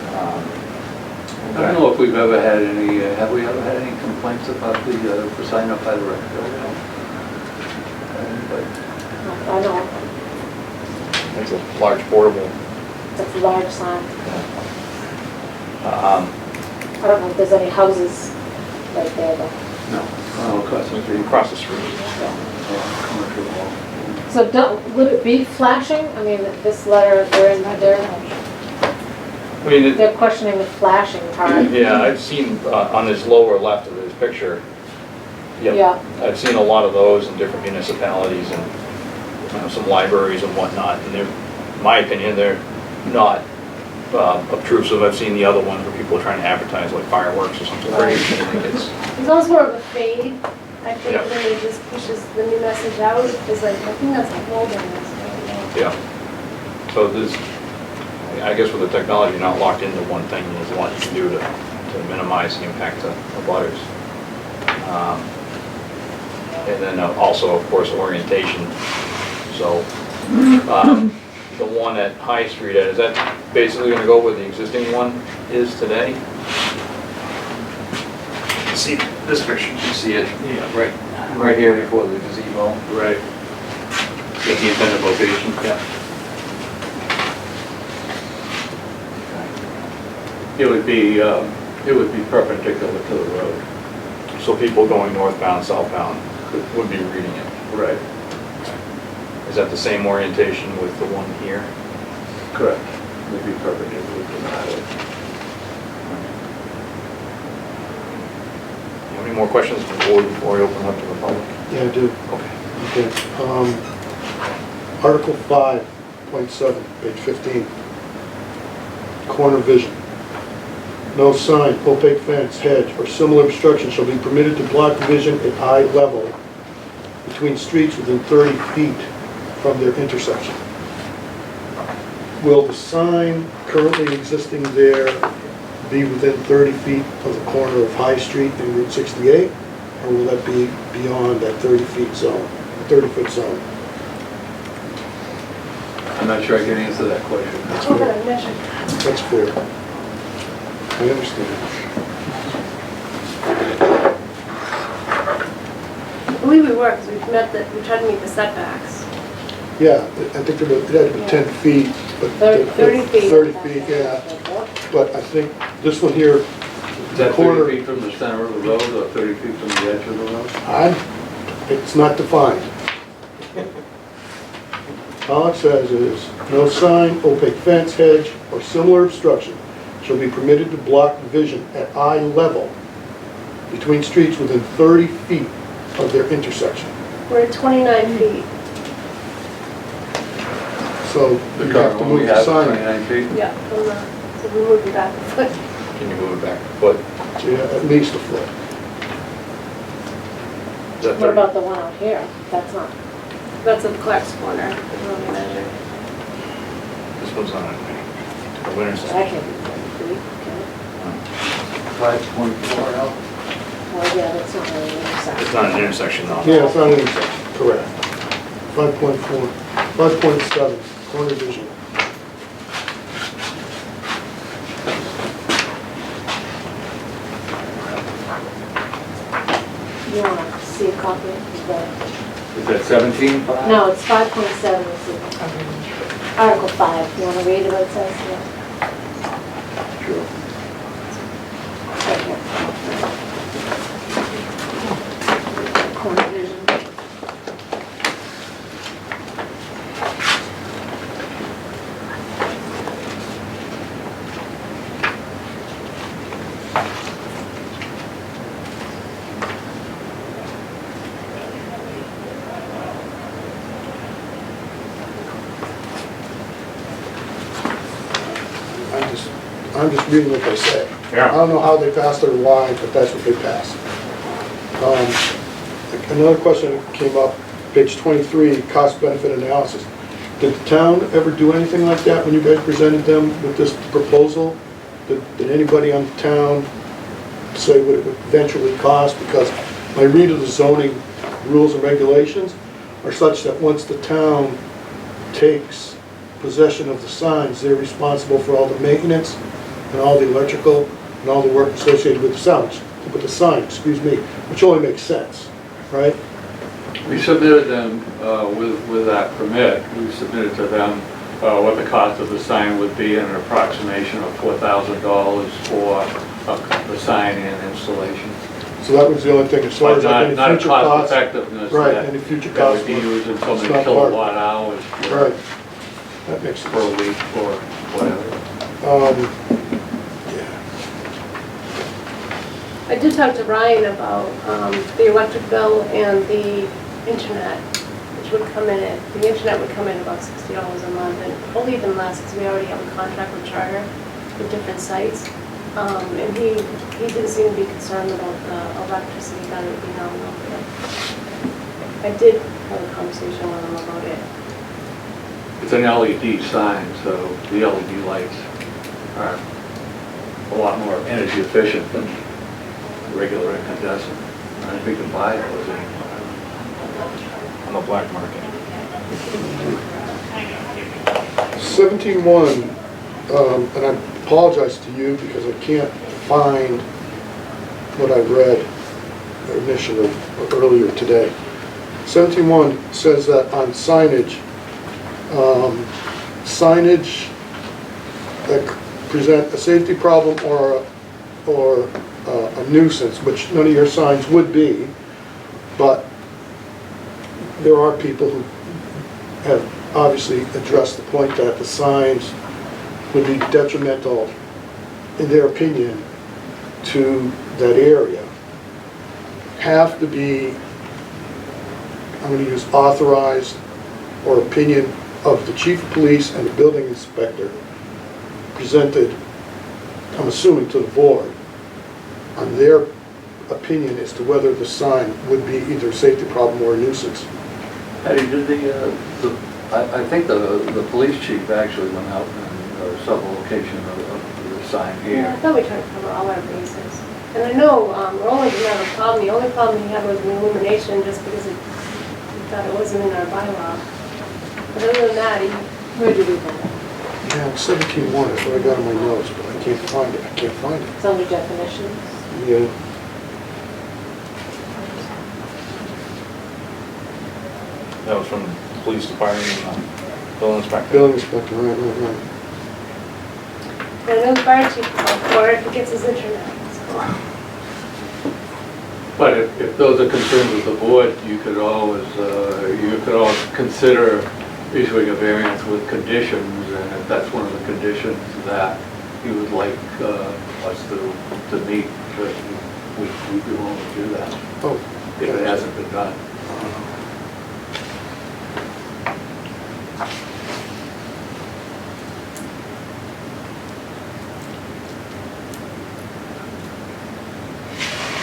I don't know if we've ever had any, have we ever had any complaints about the sign up by the rec building? I know, it's a large portable. it's a large sign. Um, I don't know if there's any houses right there, but. No. Oh, across the street. Across the street. Commercial hall. So would it be flashing? I mean, this letter, I mean, they're questioning the flashing part. yeah, I've seen on this lower left of this picture, yep, Yeah. I've seen a lot of those in different municipalities and some libraries and whatnot. And they're, in my opinion, they're not obtrusive. I've seen the other ones where people are trying to advertise like fireworks or something crazy. I think it's almost more of a fade. I think Yeah. when it just pushes the new message out, it's like, I think that's a holding this. yeah. So there's, I guess with the technology, you're not locked into one thing. There's a lot you can do to minimize the impact to butters. And then also, of course, orientation. So the one at High Street, is that basically going to go where the existing one is today? You see this picture, you see it, yeah, right here before the gazebo. Right. Get the intended location. Yeah. It would be perpendicular to the road. So people going northbound, southbound would be reading it. Right. Is that the same orientation with the one here? Correct. It would be perpendicular to the highway. You have any more questions before we open up to the public? Yeah, I do. Okay. Okay. Article 5.7, page 15. Corner vision. No sign, opaque fence, hedge, or similar obstruction shall be permitted to block vision at eye level between streets within 30 feet from their intersection. Will the sign currently existing there be within 30 feet of the corner of High Street and Route 68? Or will that be beyond that 30-foot zone? I'm not sure I can answer that question. That's We're fair. gonna measure. That's fair. I understand. I believe we were, because we tried to meet the setbacks. Yeah, I think it had to be 10 feet, but. 30 feet. 30 feet, yeah. But I think this one here, Is the that corner, 30 feet from the center of the road or 30 feet from the edge of the road? it's not defined. All it says is, no sign, opaque fence, hedge, or similar obstruction shall be permitted to block vision at eye level between streets within 30 feet of their intersection. We're at 29 feet. So you have to move the sign. 29 feet? Yeah, from the So we moved it back a foot. Can you move it back a foot? Yeah, at least a foot. Is that What 30? about the one out here? That's not, That's at Clark's Corner, is what we measured. This one's on a winter that section. can't be 30 feet, can it? 5.4 out. Well, yeah, that's not really an intersection. It's not an intersection though. Yeah, it's not an intersection, correct. 5.4, 5.7, corner vision. You want to see a copy of the, Is that 17? no, it's 5.7, it's Article 5. You want to read it, what it says? Yeah. Sure. Right here. Corner vision. I'm just reading what they say. I Yeah. don't know how they passed it or why, but that's what they passed. Another question that came up, page 23, cost benefit analysis. Did the town ever do anything like that when you guys presented them with this proposal? Did anybody on the town say what it would eventually cost? Because my read of the zoning rules and regulations are such that once the town takes possession of the signs, they're responsible for all the maintenance and all the electrical and all the work associated with the signs, which only makes sense, right? We submitted them with that permit, we submitted to them what the cost of the sign would be and an approximation of $4,000 for the sign and installation. So that was the only thing, as far But as like any not future cost costs. effectiveness. Right, that- any future that costs. would be using so it's many not part. kilowatt hours Right, that makes per sense. week or whatever. Yeah. I did talk to Ryan about the electric bill and the internet, which would come in at, the internet would come in about $60 a month, and it'll even less because we already have a contract with Charter with different sites. And he didn't seem to be concerned about the electricity, that it would be nominal for him. I did have a conversation with him about it. It's an LED sign, so the LED lights are a lot more energy efficient than regular incandescent. I think we can buy those anymore. On the black market. 17.1, and I apologize to you because I can't find what I read initially, or earlier today. 17.1 says that on signage, signage that present a safety problem or a nuisance, which none of your signs would be, but there are people who have obviously addressed the point that the signs would be detrimental, in their opinion, to that area, have to be, I'm going to use authorized or opinion of the chief of police and the building inspector, presented, I'm assuming, to the board, on their opinion as to whether the sign would be either a safety problem or a nuisance. Eddie, did I think the police chief actually went out and several locations of the sign Yeah, I here. thought we tried to cover all our bases. And I know Roland didn't have a problem. The only problem he had was the illumination, just because he thought it wasn't in our bylaw. But other than that, Where'd you read that? Yeah, 17.1 is what I got in my notes, but I can't find it. It's under definitions. Yeah. That was from the police department and building inspector. Building inspector, right. I know the fire chief will go for it if he gets his internet. So. But if those are concerns with the board, you could always consider issuing a variance with conditions, and if that's one of the conditions that you would like us to meet, we'd be willing to do that, Oh, if it hasn't been done.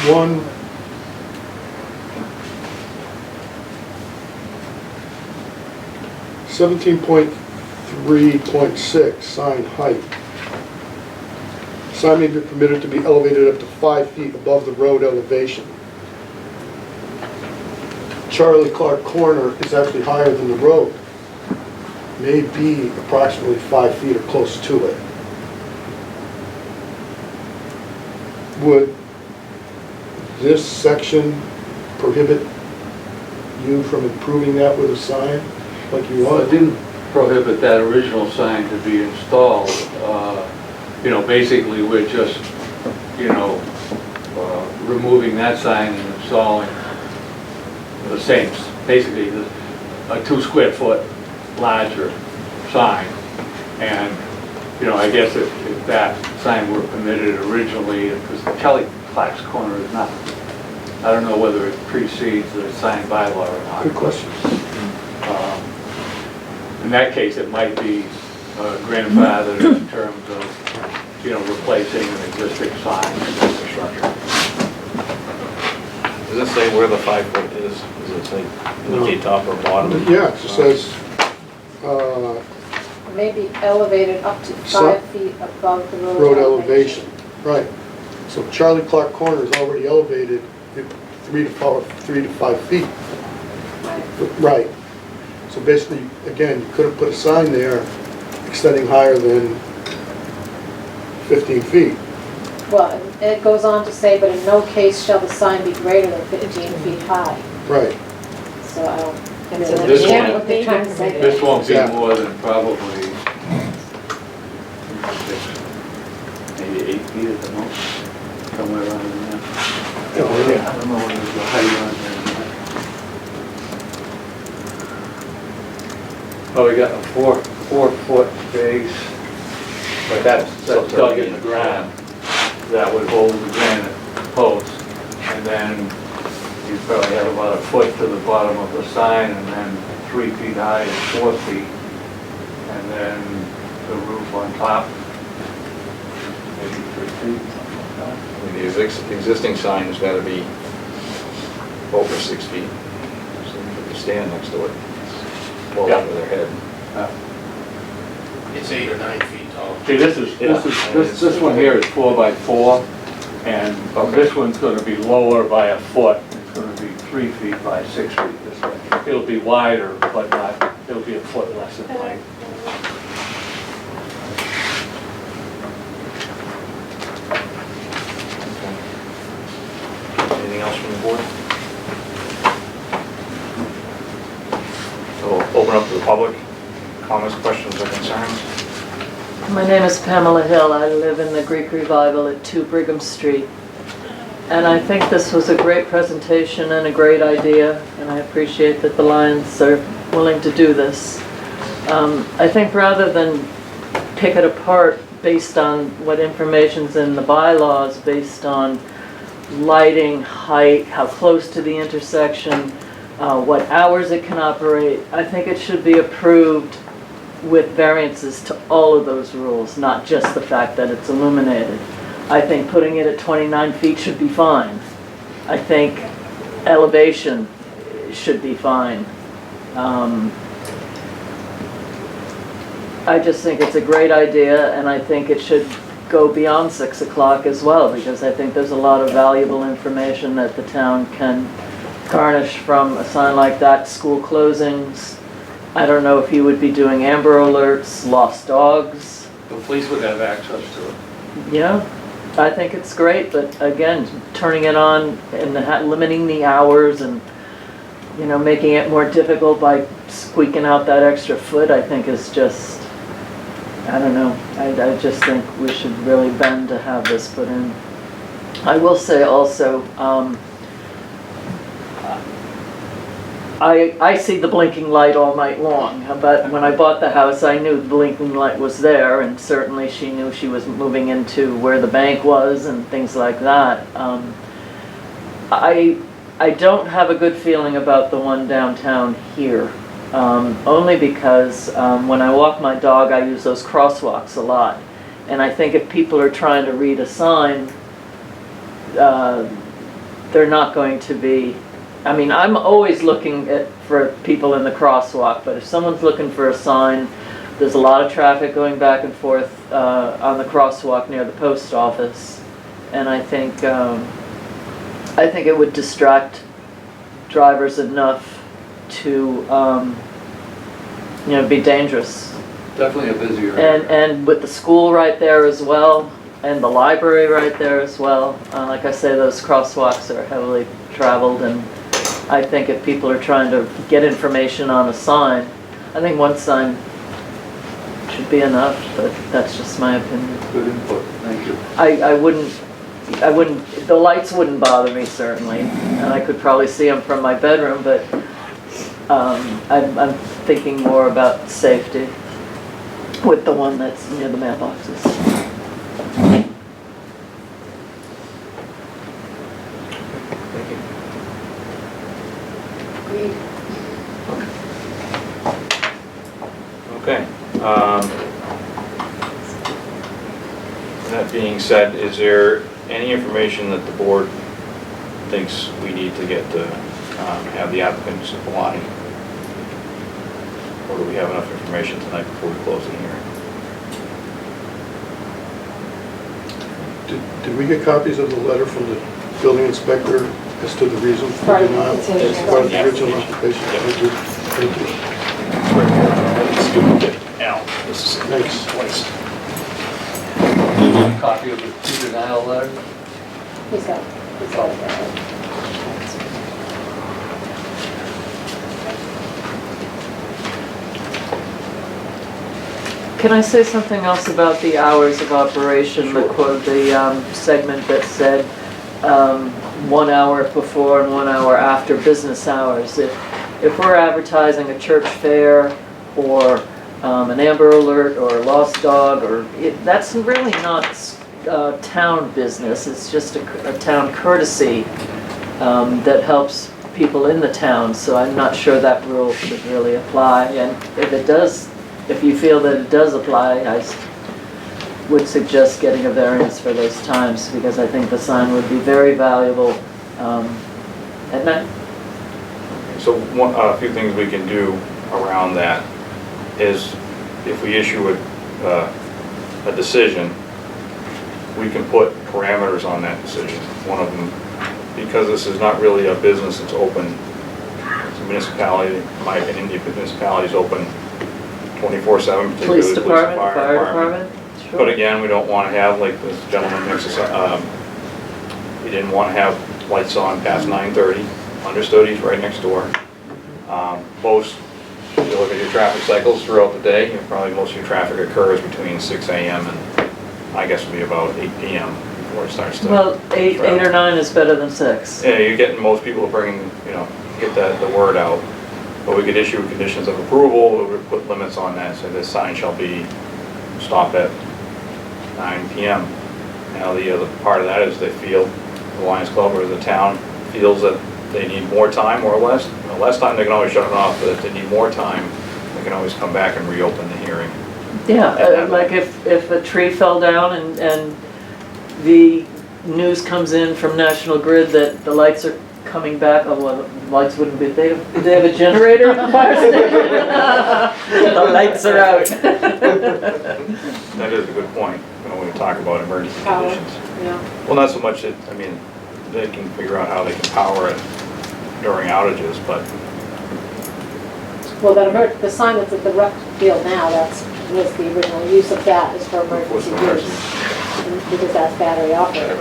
One, (17.3.6), sign height. Sign may be permitted to be elevated up to 5 feet above the road elevation. Charlie Clark Corner is actually higher than the road. May be approximately 5 feet or close to it. Would this section prohibit you from improving that with a sign like you Well, it want? didn't prohibit that original sign to be installed. You know, basically, we're just, you know, removing that sign and installing the same, basically, a 2 square foot larger sign. And, you know, I guess if that sign were permitted originally, because Charlie Clark's Corner is not, I don't know whether it precedes the sign bylaw or not. Good question. In that case, it might be grandfathered in terms of, you know, replacing an existing sign and infrastructure. Does it say where the 5 foot is? Does it say indicate top or bottom? Yeah, it just says, Maybe elevated up to So- 5 feet above the road elevation. Right. So Charlie Clark Corner is already elevated 3 to 5 feet. Right. Right. So basically, again, you could have put a sign there extending higher than 15 feet. Well, and it goes on to say, but in no case shall the sign be greater than 15 feet high. Right. So I don't And so really this understand one- what they're trying to say. This won't be Yeah. more than probably 6, maybe 8 feet at the most, somewhere around in there. I don't know what is the height on there. Oh, we got a 4-foot base, but that's dug in the ground. That would hold the granite post. And then you probably have about a foot to the bottom of the sign, and then 3 feet high is 4 feet. And then the roof on top, maybe 3 feet, something like that. I mean, the existing sign has got to be over 6 feet. So you can stand next to it, well Yeah. over their head. It's 8 or 9 feet tall. See, this one here is 4 by 4, and this one's gonna be lower by a foot. It's gonna be 3 feet by 6 feet this way. It'll be wider, but not, it'll be a foot less in height. Anything else from the board? So we'll open up to the public. Comments, questions, or concerns? My name is Pamela Hill. I live in the Greek Revival at 2 Brigham Street. And I think this was a great presentation and a great idea, and I appreciate that the Lions are willing to do this. I think rather than pick it apart based on what information's in the bylaws, based on lighting, height, how close to the intersection, what hours it can operate, I think it should be approved with variances to all of those rules, not just the fact that it's illuminated. I think putting it at 29 feet should be fine. I think elevation should be fine. I just think it's a great idea, and I think it should go beyond 6 o'clock as well, because I think there's a lot of valuable information that the town can garnish from a sign like that, school closings. I don't know if you would be doing Amber Alerts, lost dogs. The police would have access to it. Yeah, I think it's great, but again, turning it on and limiting the hours and, you know, making it more difficult by squeaking out that extra foot, I think is just, I don't know. I just think we should really bend to have this put in. I will say also, I see the blinking light all night long, but when I bought the house, I knew the blinking light was there, and certainly she knew she was moving into where the bank was and things like that. I don't have a good feeling about the one downtown here, only because when I walk my dog, I use those crosswalks a lot. And I think if people are trying to read a sign, they're not going to be, I mean, I'm always looking for people in the crosswalk, but if someone's looking for a sign, there's a lot of traffic going back and forth on the crosswalk near the post office. And I think it would distract drivers enough to, be dangerous. Definitely a busier area. And with the school right there as well, and the library right there as well. Like I say, those crosswalks are heavily traveled, and I think if people are trying to get information on a sign, I think one sign should be enough, but that's just my opinion. Good input, thank you. I wouldn't, the lights wouldn't bother me certainly, and I could probably see them from my bedroom, but I'm thinking more about safety with the one that's near the mailboxes. Thank you. Agreed. Okay. That being said, is there any information that the board thinks we need to get to have the applicants apply? Or do we have enough information tonight before we close the hearing? Did we get copies of the letter from the building inspector as to the reason for Part of the denial? petition. As part of the Yeah. original application? Thank you. Thank you. Let's do it. Al, this is Thanks. twice. Copy of the denial letter? He's got it. Can I say something else about the hours of operation? The segment that said 1 hour before and 1 hour after business hours. If we're advertising a church fair or an Amber Alert or a Lost Dog, that's really not town business. It's just a town courtesy that helps people in the town. So I'm not sure that rule should really apply. And if it does, if you feel that it does apply, I would suggest getting a variance for those times, because I think the sign would be very valuable at night. So a few things we can do around that is if we issue a decision, we can put parameters on that decision. One of them, because this is not really a business, it's open, it's a municipality, in my opinion, the municipality is open 24/7, particularly Police department, fire department. Sure. But again, we don't want to have, like this gentleman makes us, he didn't want to have lights on past 9:30. Understood, he's right next door. Most, if you look at your traffic cycles throughout the day, probably most of your traffic occurs between 6 a.m. and I guess it'll be about 8 p.m. before it starts to. Well, eight or 9 is better than 6. Yeah, you're getting most people bringing, get the word out. But we could issue conditions of approval, we would put limits on that, so this sign shall be stopped at 9 p.m. Now, the other part of that is they feel, the Lions Club or the town feels that they need more time or less. Less time, they can always shut it off, but if they need more time, they can always come back and reopen the hearing. Yeah, like if a tree fell down and the news comes in from National Grid that the lights are coming back, the lights wouldn't be, they have a generator at the fire station? The lights are out. That is a good point, when we talk about emergency Power. conditions. Yeah. Well, not so much that, they can figure out how they can power it during outages, but Well, the sign that's at the rec field now, was the original use of that is for emergency use. Because that's battery operated.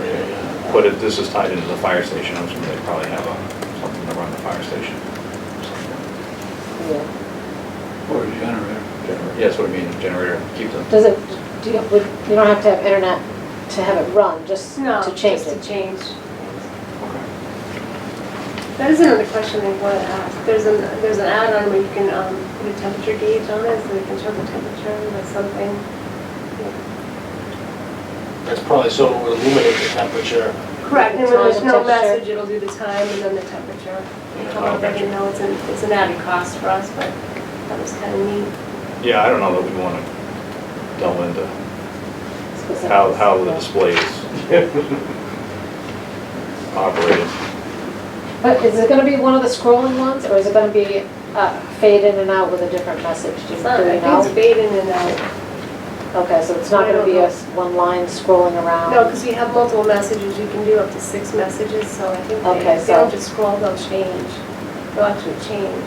but if this is tied into the fire station, I'm assuming they probably have something to run the fire station. Yeah. Or a generator. Yeah, that's what I mean, generator, keep them. Does it, you don't have to have internet to have it run, just No, to change just it? to change. That is another question I want to ask. There's an add-on where you can put a temperature gauge on it, so you can show the temperature with something. That's probably so it will illuminate the temperature. Correct, and The when there's time, no temperature. message, it'll do the time and then the temperature. Oh, I didn't know it's an added cost for us, but that was kind of neat. Yeah, I don't know that we want to delve into Specifics. how the display is operated. But is it gonna be one of the scrolling ones, or is it gonna be fade in and out with a different message? Do you It's not, I know? think it's fading in and out. Okay, so it's not I gonna don't be know. one line scrolling around? No, because we have multiple messages, you can do up to 6 messages, so I think Okay, they so- don't just scroll, they'll change. They'll actually change.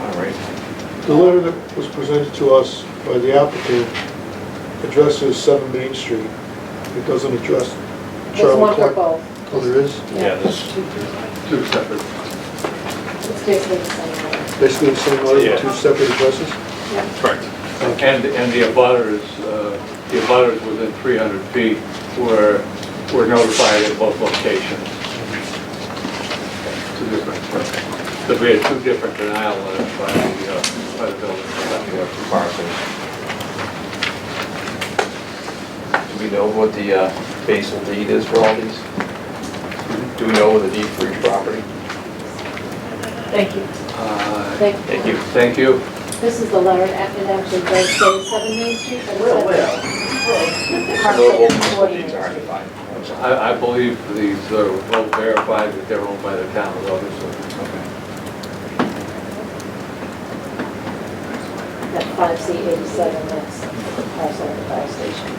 All right. The letter that was presented to us by the applicant addresses 7 Main Street. It doesn't address There's Charlie one for Clark. both. Oh, there is? Yeah, this, Two separate. It's basically the same letter. Basically the same letter, Yeah. with 2 separate addresses? correct. And the abutters within 300 feet were notified at both locations. Two different, there'll be 2 different denial letters by the building inspector. Parcels. Do we know what the basal deed is for all these? Do we know what the deed for each property? Thank you. Thank you. Thank you. This is the letter, it actually does say 7 Main Street, but it's No, parcel deeds 40. are hard to find. I believe these are both verified that they're owned by the town of Logan. That 5C87, that's the parcel of the fire station.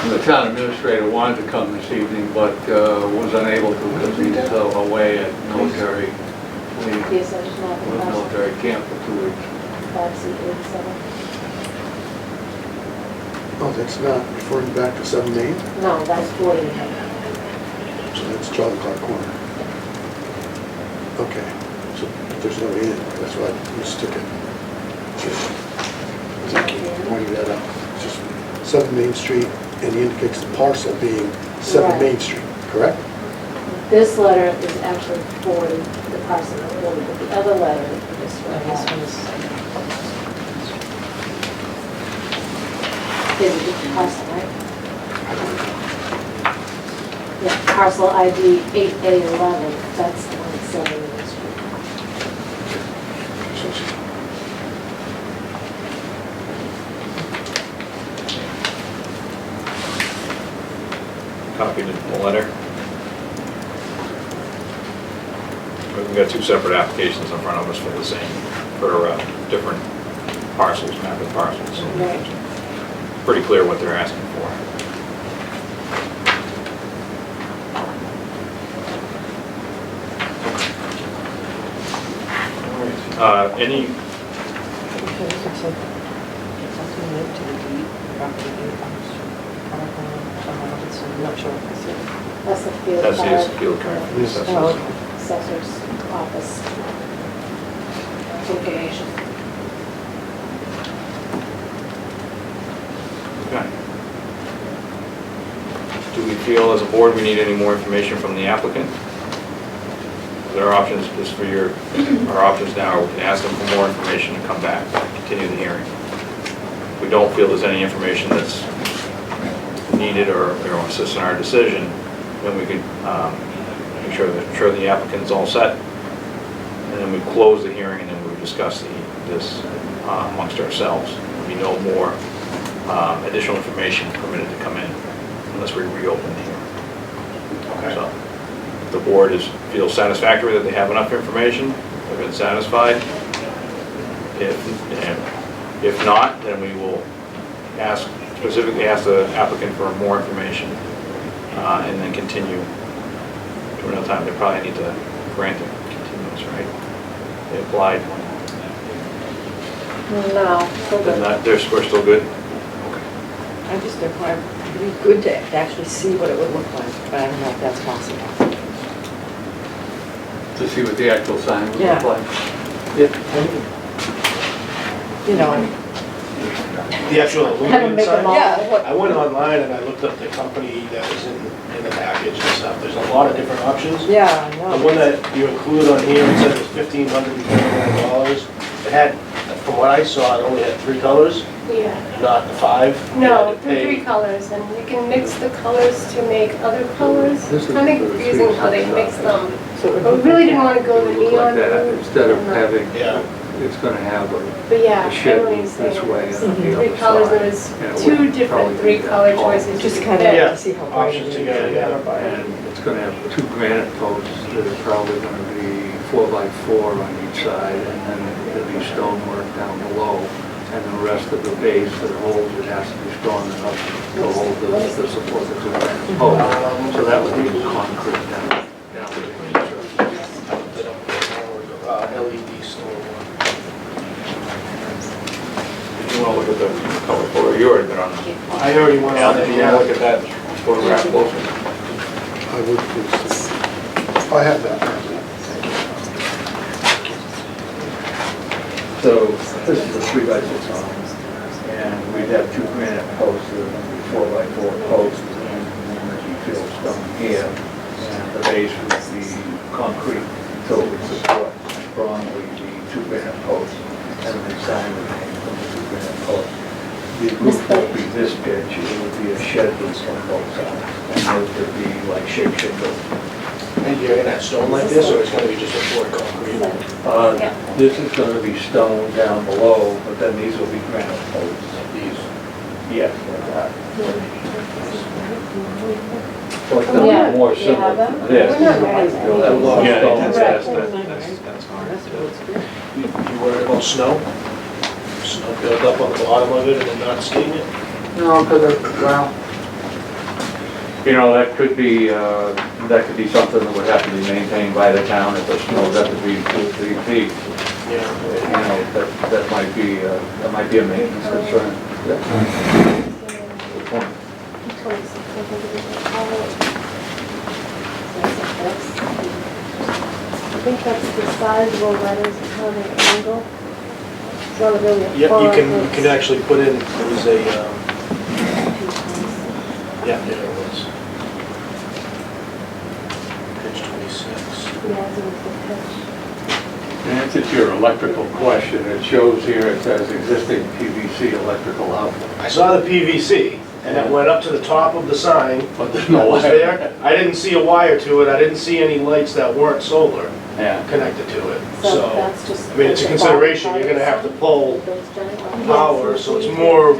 The town administrator wanted to come this evening, but was unable to because he's away at military leave, Yes, I just know the with parcel, military camp for 2 weeks. 5C87. Oh, that's not referring back to 7 Main? No, that's 40. So that's Charlie Clark Corner. Okay, so there's no in, that's why I mistook it. Thank you for pointing that out. It's just 7 Main Street, and he indicates the parcel being 7 Right. Main Street, correct? This letter is actually 40, the parcel is 40, but the other letter, this one This one is, is a different parcel, right? Yeah, parcel ID 8A11, that's the one that's 7 Main Street. So it's- Copied the letter. We've got 2 separate applications in front of us for the same, for different parcels, mapping parcels. So Right. pretty clear what they're asking for. Any, okay, this looks like something linked to the deed, property deed, I'm not sure what this is. That's the field that's card. the field card. for the Yes. assessors. Oh, okay. Assessor's office. Information. Okay. Do we feel as a board we need any more information from the applicant? There are options, just for your, our options now, we can ask them for more information and come back, continue the hearing. If we don't feel there's any information that's needed or assist in our decision, then we can make sure the applicant's all set. And then we close the hearing and then we discuss this amongst ourselves. There'll be no more additional information permitted to come in unless we reopen the hearing. So, the board feels satisfactory that they have enough information, they've been satisfied. If not, then we will specifically ask the applicant for more information and then continue to another time. They probably need to grant a continuance, right? They applied, No, still then good. we're still good? I just, it'd be good to actually see what it would look like, but I don't know if that's possible. To see what the actual sign would Yeah. look like. You know, The actual Have them aluminum make them all. sign? yeah, what, I went online and I looked up the company that was in the package and stuff. There's a lot of different options. yeah, I know. The one that you include on here, it says it's $1,529. It had, from what I saw, it only had 3 colors, Yeah. not the 5. No, You had to the 3 pay- colors, and you can mix the colors to make other colors. This is Kind of the confusing how they mix them. So it would But we be- really didn't want to go the Look like neon that, route. instead of having Yeah, it's gonna have But yeah, a I shed know what you're roof saying. this way There's and on the three other colors, side. there's And it two wouldn't different probably be three that color tall. choices. Just you kind could of pick. to see how bright it Options is. together, yeah. And it's gonna have 2 granite posts that are probably gonna be 4x4 on each side, and then there'll be stonework down below. And the rest of the base that holds it has to be strong enough to hold the support of the 2 granite posts. So that would be concrete down there. LED store one. Did you wanna look at the color photo? You already been on. I already went on it, You wanna look at that photograph closer? I would please. I have that. So this is a 3x6 arm, and we'd have 2 granite posts, that would be 4x4 posts, and then there'd be field stone here, and the base would be concrete, so it would support strongly the 2 granite posts, and the sign would hang from the 2 granite posts. The roof would be this pitch, it would be a shed roof on both sides, and those would be like shake shingles. And you're gonna have stone like this, or it's gonna be just a poured concrete? This is gonna be stone down below, but then these will be granite posts. These. Yes, like that. So it's gonna Yeah, be more you similar have to them? this. We're not mad. You'll have a lot of Yeah, stone. that's fine. You worried about snow? Snow build up on the bottom of it and then not seeing it? No, because, well, you know, that could be something that would have to be maintained by the town if the snow's up to be 2 or 3 feet. Yeah. You know, that might be a maintenance concern. Good point. I think that's the sizable letters, it's kind of an angle. It's not really a Yep, font, you can it's- actually put in, there was a, yeah, there it was. Page 26. Yeah, it's a good pitch. In answer to your electrical question, it shows here, it says existing PVC electrical outlet. I saw the PVC, and it went up to the top of the sign. But there's That no was wire. there. I didn't see a wire to it, I didn't see any lights that weren't solar Yeah. connected to it, So so. that's just. I mean, it's a consideration, you're gonna have to pull power, so it's more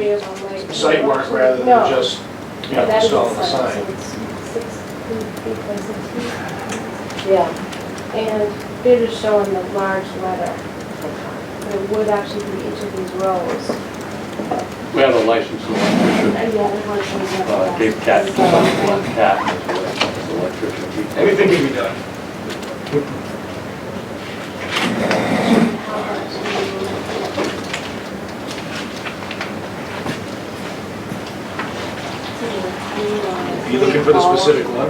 site work rather than No. just, you know, That is installing the the sign, sign. so it's 6 feet by 6 feet. Yeah. And they're just showing the large letter. It would actually be each of these rows. We have a licensed electrician, Yeah, that one's gonna be- Dave Cat, son Cat, is a licensed electrician. He- Anything can be done. Are you looking for the specific one?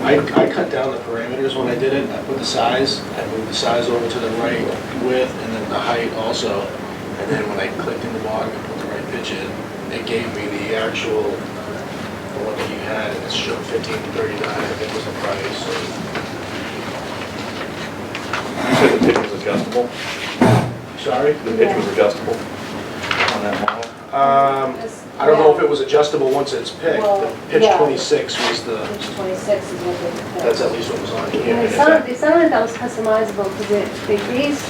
I cut down the parameters when I did it, I put the size, I moved the size over to the right width, and then the height also. And then when I clicked in the bottom and put the right pitch in, it gave me the actual, the one that you had, and it showed 1539, I think was the price. You said the pitch was adjustable? Sorry? The pitch was adjustable on that model? I don't know if it was adjustable once it's picked, Well, but pitch yeah. 26 was the, Page 26 is what they. that's at least what was on here. And it sounded like that was customizable because they based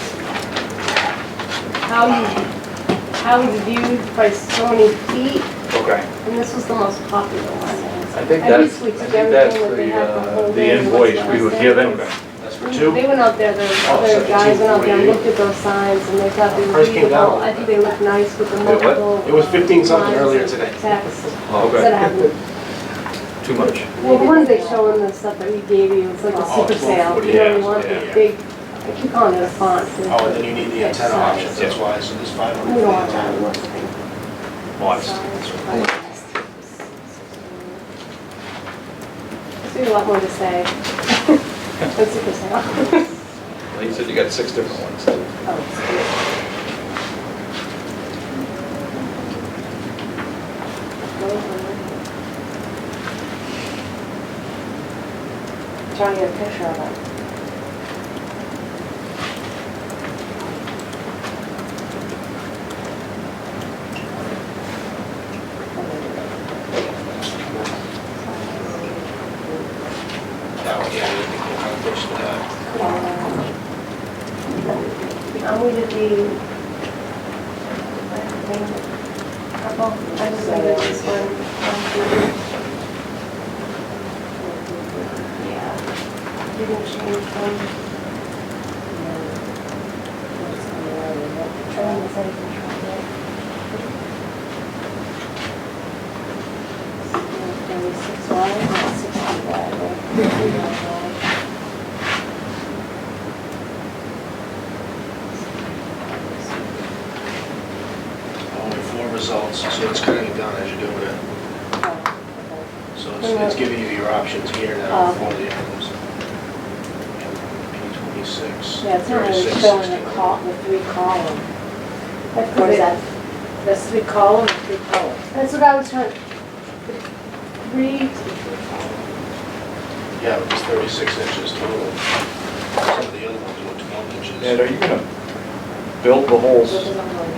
how you viewed by so many feet, Okay. and this was the most popular one. I think I that's, basically I took think that's everything that they had the whole the day and invoice what's we were there. given. That's for They two? went out there, the Oh, other guys went out there and 1748. looked at those signs, and they thought they were Price came down a readable. little I think bit. they looked nice with the what? multiple. It was 15 something lines earlier of today. Text, Oh, instead of okay. having, Too much. well, the ones they show in the stuff that we gave you, it's like a Oh, super sale. 1240, You know, you yeah, want yeah, the yeah. big, I keep calling it a font. Oh, and then you need the antenna options, that's why, so there's 500. We don't want that, we want something. Modest. There's a lot more to say. That's super sale. Well, you said you got 6 different ones. Oh, it's good. Trying to get a picture of it. That one, yeah, we can accomplish that. We did the, purple, I just made this one. Yeah, didn't change them. Only 4 results, so it's cutting it down as you're doing it. So it's giving you your options here now for the items. P26. Yeah, it's not really 36, showing 69. the 3 column. That's Or is it. that, that's 3 column or 3 column? That's what I was trying, 3, Yeah, it was 36 inches total. Some of the other ones were 12 inches. Ned, are you gonna build the whole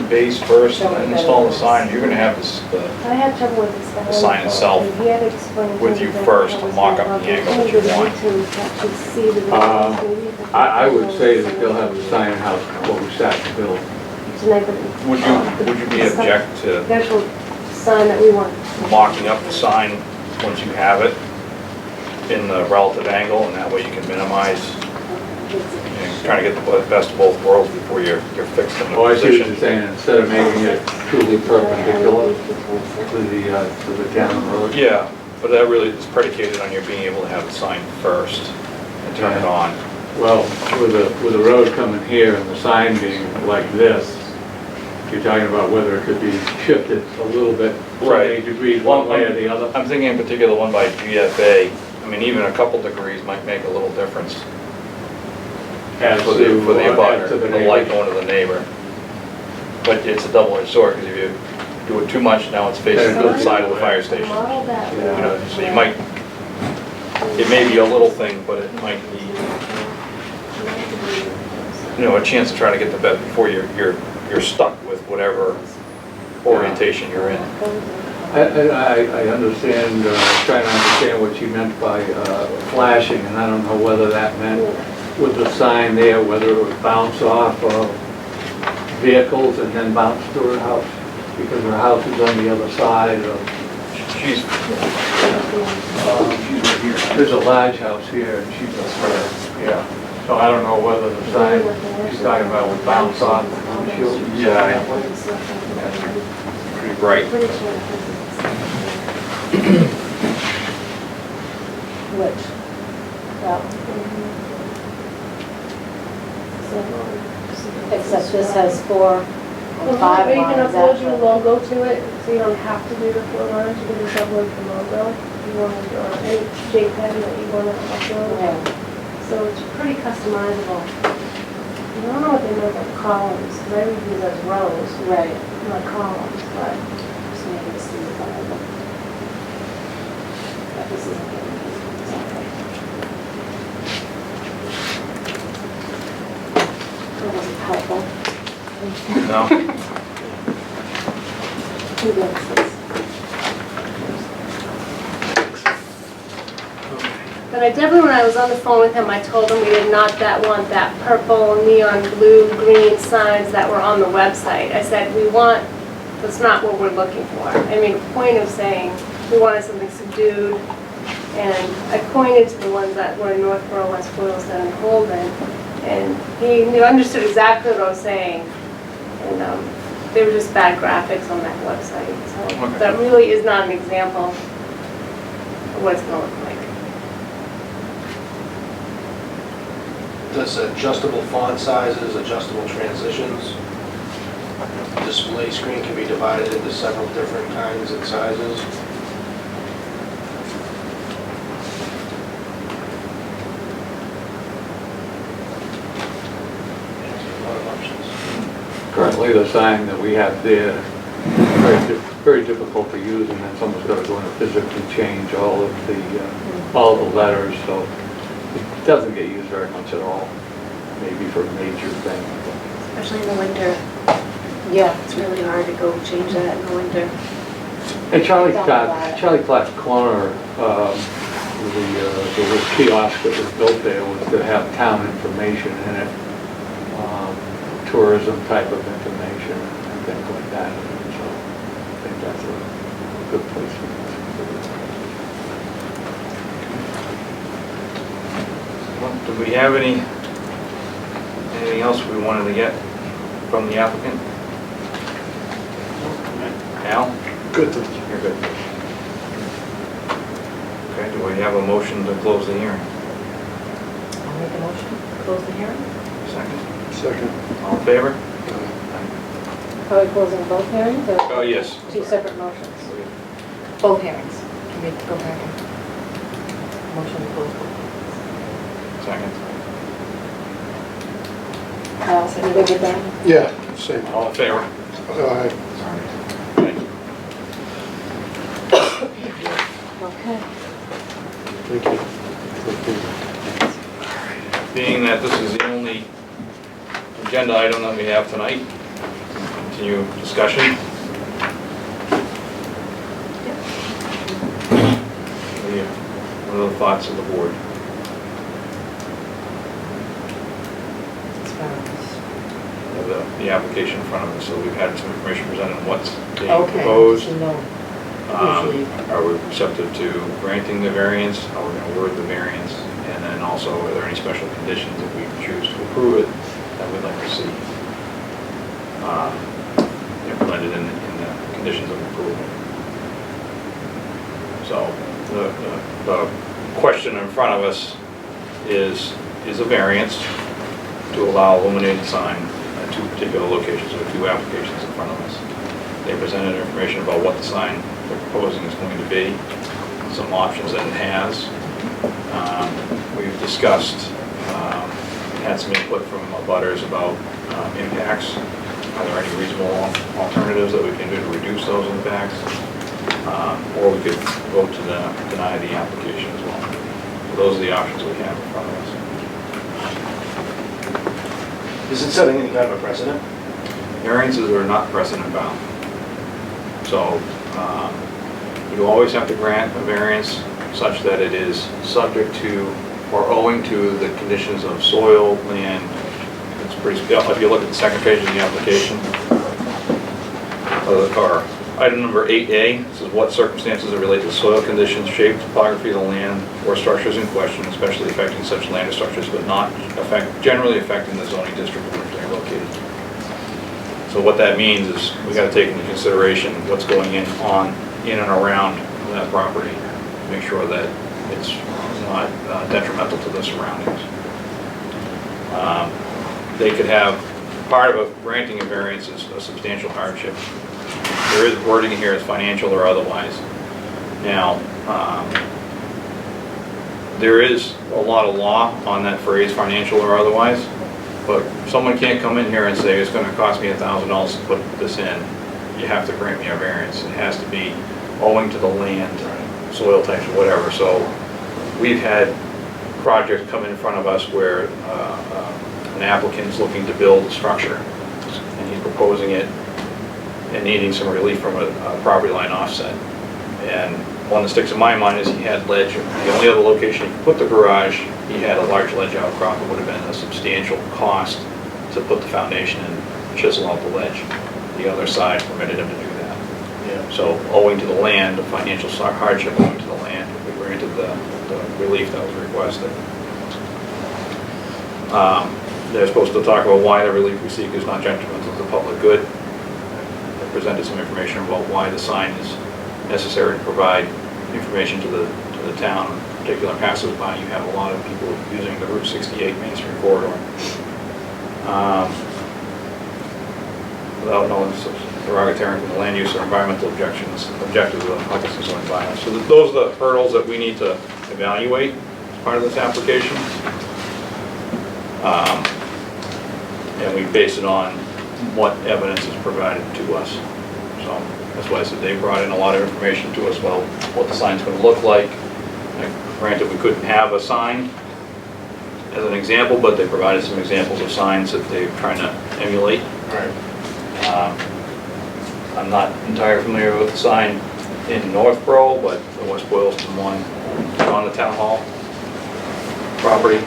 base first and then install the sign? You're gonna have this, I had trouble with this. The sign itself He had explained with to you me that first I to was mock gonna up the go angle that into you the want. YouTube to actually see the videos. I would say that they'll have the sign house before we start to build. Tonight, but would you be object to the actual sign that we want. mocking up the sign once you have it in the relative angle, and that way you can minimize, trying to get the best of both worlds before you're fixed in Oh, the I see what you're position. saying, instead of making it truly perpendicular to the town road. Yeah, but that really is predicated on your being able to have the sign first and turn it on. Well, with the road coming here and the sign being like this, you're talking about whether it could be shifted a little bit, Right. 8 degrees one way or the other. I'm thinking in particular the one by GFA, I mean, even a couple degrees might make a little difference As for the to abutter, the the light neighbor. going to the neighbor. But it's a double-edged sword, because if you do it too much, now it's facing Yeah, to the side of the fire station. Model that. You know, so you might, it may be a little thing, but it might be, you know, a chance to try to get the best before you're stuck with whatever orientation you're in. I understand, trying to understand what you meant by flashing, and I don't know whether that meant with the sign there, whether it would bounce off of vehicles and then bounce to her house, because her house is on the other side of, She's, there's a large house here, and she's up there, yeah. So I don't know whether the sign she's talking about would bounce off the windshield. Yeah, pretty bright. Pretty sure. Which? Well, except this has 4 and 5 Or you can lines upload your actually. logo to it, so you don't have to do the 4 lines, you can just upload the logo. You want to, any JPEG that you want to upload. Yeah. So it's pretty customizable. I don't know what they meant by columns, because I read these as rows, Right. not columns, but. Just make it see the Bible. But this isn't getting it. That wasn't helpful. No? Who likes this? But I definitely, when I was on the phone with him, I told him we did not want that purple, neon blue, green signs that were on the website. I said, that's not what we're looking for. I made a point of saying we wanted something subdued, and I pointed to the ones that were in Northborough, West Boylston, and Holden, and he understood exactly what I was saying. And they were just bad graphics on that website. So Okay. that really is not an example of what it's going to look like. This adjustable font sizes, adjustable transitions. Display screen can be divided into several different kinds and sizes. A lot of options. Currently, the sign that we have there, very difficult to use, and then someone's got to go in and physically change all the letters, so it doesn't get used very much at all, maybe for a major thing. Especially in the winter. Yeah. It's really hard to go change that in the winter. And Charlie Don't Clark, buy it. Charlie Clark's Corner, the little kiosk that was built there was to have town information in it. tourism type of information and things like that. So I think that's a good place for this. Well, do we have anything else we wanted to get from the applicant? Al? Good, thank you. You're good. Okay, do we have a motion to close the hearing? I'll make a motion to close the hearing. Second. Second. All in favor? Are we closing both hearings or Oh, yes. two separate motions? Both hearings. Can we go back and motion to close both? Second. You good with that? Yeah, same. All in favor? Aye. Thank you. Okay. Thank you. Being that this is the only agenda item that we have tonight, continue discussion. What are the thoughts of the board? As far as- The application in front of us, so we've had some information presented on what's being Okay, proposed. so no, usually, Are we receptive to granting the variance? How we're going to word the variance? And then also, are there any special conditions if we choose to approve it that we'd like to see implemented in the conditions of approval? So the question in front of us is a variance to allow illuminated sign at two particular locations, or two applications in front of us. They presented information about what the sign they're proposing is going to be, some options that it has. We've discussed, had some input from abutters about impacts. Are there any reasonable alternatives that we can do to reduce those impacts? Or we could vote to deny the application as well. So those are the options we have in front of us. Is it setting any kind of a precedent? Variances are not precedent bound. So you always have to grant a variance such that it is subject to or owing to the conditions of soil, land. It's pretty, if you look at the second page of the application, or item number 8A, this is what circumstances that relate to soil conditions, shape, topography of the land, or structures in question, especially affecting such land or structures, but not generally affecting the zoning district in which they are located. So what that means is we got to take into consideration what's going in and around that property to make sure that it's not detrimental to the surroundings. They could have, part of granting a variance is a substantial hardship. There is wording here as financial or otherwise. Now, there is a lot of law on that phrase, financial or otherwise, but someone can't come in here and say it's going to cost me $1,000 to put this in. You have to grant me a variance. It has to be owing to the land, soil types, or whatever. So we've had projects come in front of us where an applicant is looking to build a structure, and he's proposing it and needing some relief from a property line offset. And one that sticks in my mind is he had ledge. The only other location he could put the garage, he had a large ledge outcrop. It would have been a substantial cost to put the foundation and chisel out the ledge. The other side permitted him to do that. Yeah. So owing to the land, the financial hardship owing to the land, we granted the relief that was requested. They're supposed to talk about why the relief we seek is not detrimental to the public good. They presented some information about why the sign is necessary to provide information to the town, in particular passers-by. You have a lot of people using the Route 68 Main Street corridor. Without knowing derogatory from the land use or environmental objectives of the Hutchinson zoning bylaw. So those are the hurdles that we need to evaluate as part of this application. And we base it on what evidence is provided to us. So that's why I said they brought in a lot of information to us about what the sign's going to look like. And granted, we couldn't have a sign as an example, but they provided some examples of signs that they're trying to emulate. Right. I'm not entirely familiar with the sign in Northborough, but the West Boylston one is on the town hall property.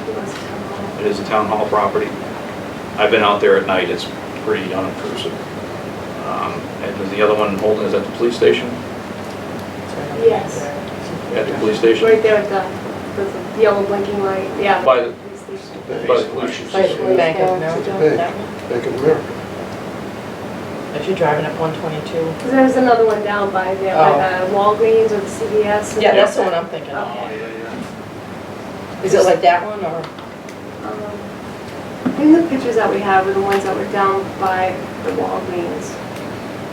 It is a town hall property. I've been out there at night, it's pretty unobtrusive. And then the other one, Holden, is at the police station? Yes. At the police station? Right there with the yellow blinking light, yeah. By the- police station. By the police station. Bank of America, Bank. that one? Bank of America. If you're driving up 122. Because there's another one down by there, by the Walgreens or the CVS. Yeah, that's the one I'm thinking of. Okay. Is it like that one, or? I think the pictures that we have are the ones that were down by the Walgreens.